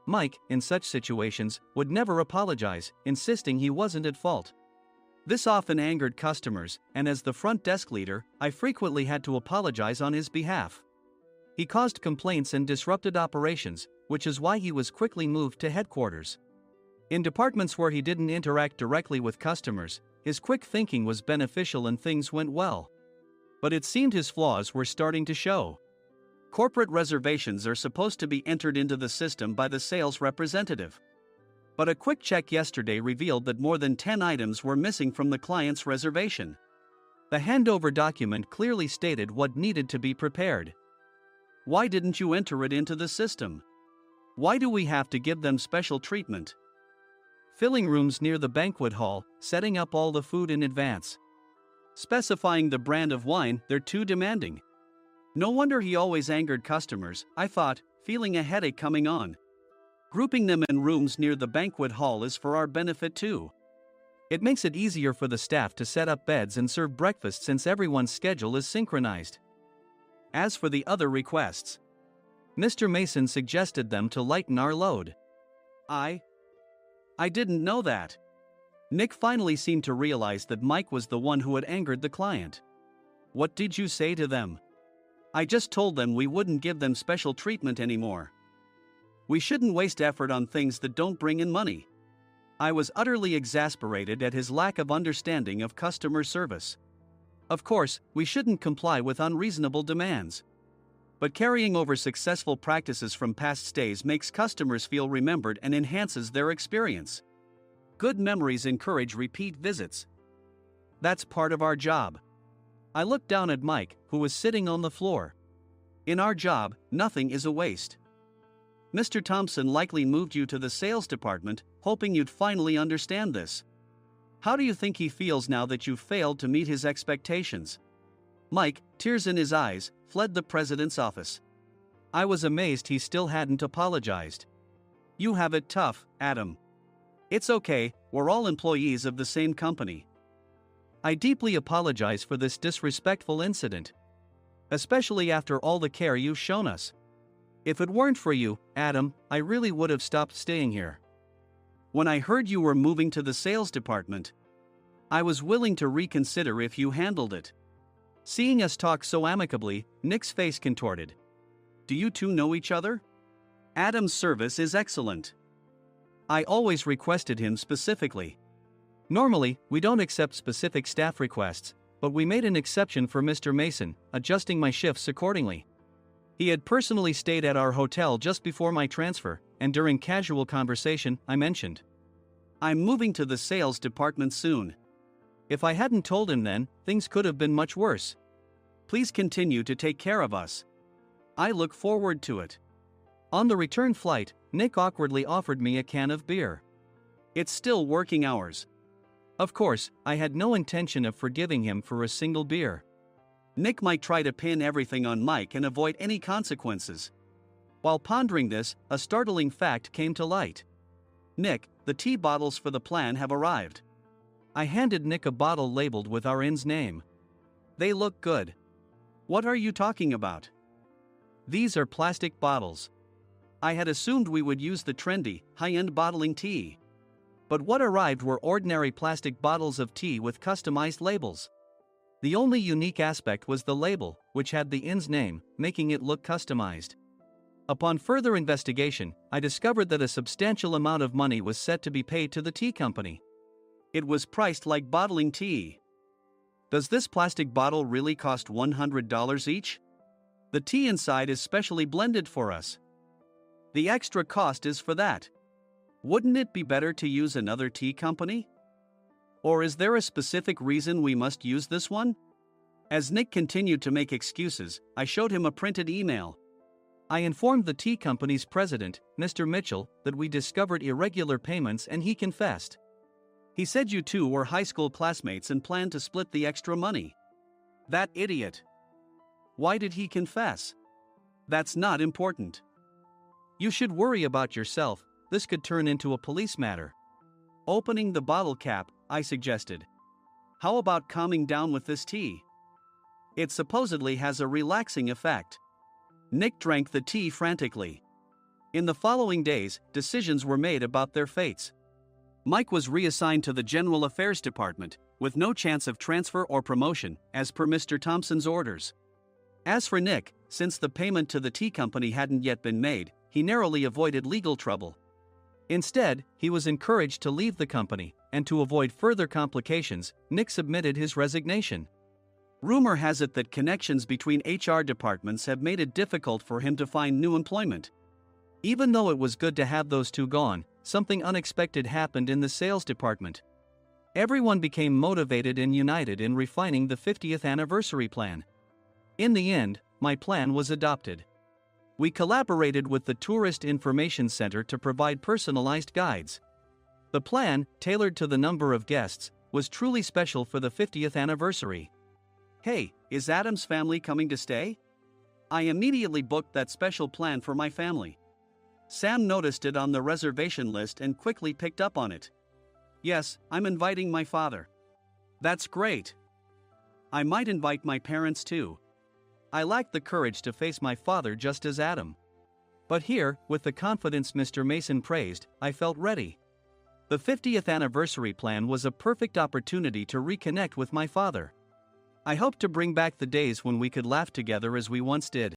Speaker 2: Mike, in such situations, would never apologize, insisting he wasn't at fault. This often angered customers, and as the front desk leader, I frequently had to apologize on his behalf. He caused complaints and disrupted operations, which is why he was quickly moved to headquarters. In departments where he didn't interact directly with customers, his quick thinking was beneficial and things went well. But it seemed his flaws were starting to show. Corporate reservations are supposed to be entered into the system by the sales representative. But a quick check yesterday revealed that more than 10 items were missing from the client's reservation. The handover document clearly stated what needed to be prepared. Why didn't you enter it into the system? Why do we have to give them special treatment? Filling rooms near the banquet hall, setting up all the food in advance. Specifying the brand of wine, they're too demanding. No wonder he always angered customers, I thought, feeling a headache coming on. Grouping them in rooms near the banquet hall is for our benefit too. It makes it easier for the staff to set up beds and serve breakfast since everyone's schedule is synchronized. As for the other requests, Mr. Mason suggested them to lighten our load. I didn't know that. Nick finally seemed to realize that Mike was the one who had angered the client. What did you say to them? I just told them we wouldn't give them special treatment anymore. We shouldn't waste effort on things that don't bring in money. I was utterly exasperated at his lack of understanding of customer service. Of course, we shouldn't comply with unreasonable demands. But carrying over successful practices from past stays makes customers feel remembered and enhances their experience. Good memories encourage repeat visits. That's part of our job. I looked down at Mike, who was sitting on the floor. In our job, nothing is a waste. Mr. Thompson likely moved you to the sales department, hoping you'd finally understand this. How do you think he feels now that you've failed to meet his expectations? Mike, tears in his eyes, fled the president's office. I was amazed he still hadn't apologized. You have it tough, Adam. It's okay, we're all employees of the same company. I deeply apologize for this disrespectful incident. Especially after all the care you've shown us. If it weren't for you, Adam, I really would have stopped staying here. When I heard you were moving to the sales department, I was willing to reconsider if you handled it. Seeing us talk so amicably, Nick's face contorted. Do you two know each other? Adam's service is excellent. I always requested him specifically. Normally, we don't accept specific staff requests, but we made an exception for Mr. Mason, adjusting my shifts accordingly. He had personally stayed at our hotel just before my transfer, and during casual conversation, I mentioned, I'm moving to the sales department soon. If I hadn't told him then, things could have been much worse. Please continue to take care of us. I look forward to it. On the return flight, Nick awkwardly offered me a can of beer. It's still working hours. Of course, I had no intention of forgiving him for a single beer. Nick might try to pin everything on Mike and avoid any consequences. While pondering this, a startling fact came to light. Nick, the tea bottles for the plan have arrived. I handed Nick a bottle labeled with our inn's name. They look good. What are you talking about? These are plastic bottles. I had assumed we would use the trendy, high-end bottling tea. But what arrived were ordinary plastic bottles of tea with customized labels. The only unique aspect was the label, which had the inn's name, making it look customized. Upon further investigation, I discovered that a substantial amount of money was set to be paid to the tea company. It was priced like bottling tea. Does this plastic bottle really cost $100 each? The tea inside is specially blended for us. The extra cost is for that. Wouldn't it be better to use another tea company? Or is there a specific reason we must use this one? As Nick continued to make excuses, I showed him a printed email. I informed the tea company's president, Mr. Mitchell, that we discovered irregular payments and he confessed. He said you two were high school classmates and planned to split the extra money. That idiot. Why did he confess? That's not important. You should worry about yourself, this could turn into a police matter. Opening the bottle cap, I suggested. How about calming down with this tea? It supposedly has a relaxing effect. Nick drank the tea frantically. In the following days, decisions were made about their fates. Mike was reassigned to the General Affairs Department, with no chance of transfer or promotion, as per Mr. Thompson's orders. As for Nick, since the payment to the tea company hadn't yet been made, he narrowly avoided legal trouble. Instead, he was encouraged to leave the company, and to avoid further complications, Nick submitted his resignation. Rumor has it that connections between HR departments have made it difficult for him to find new employment. Even though it was good to have those two gone, something unexpected happened in the sales department. Everyone became motivated and united in refining the 50th anniversary plan. In the end, my plan was adopted. We collaborated with the Tourist Information Center to provide personalized guides. The plan, tailored to the number of guests, was truly special for the 50th anniversary. Hey, is Adam's family coming to stay? I immediately booked that special plan for my family. Sam noticed it on the reservation list and quickly picked up on it. Yes, I'm inviting my father. That's great. I might invite my parents too. I lacked the courage to face my father just as Adam. But here, with the confidence Mr. Mason praised, I felt ready. The 50th anniversary plan was a perfect opportunity to reconnect with my father. I hoped to bring back the days when we could laugh together as we once did.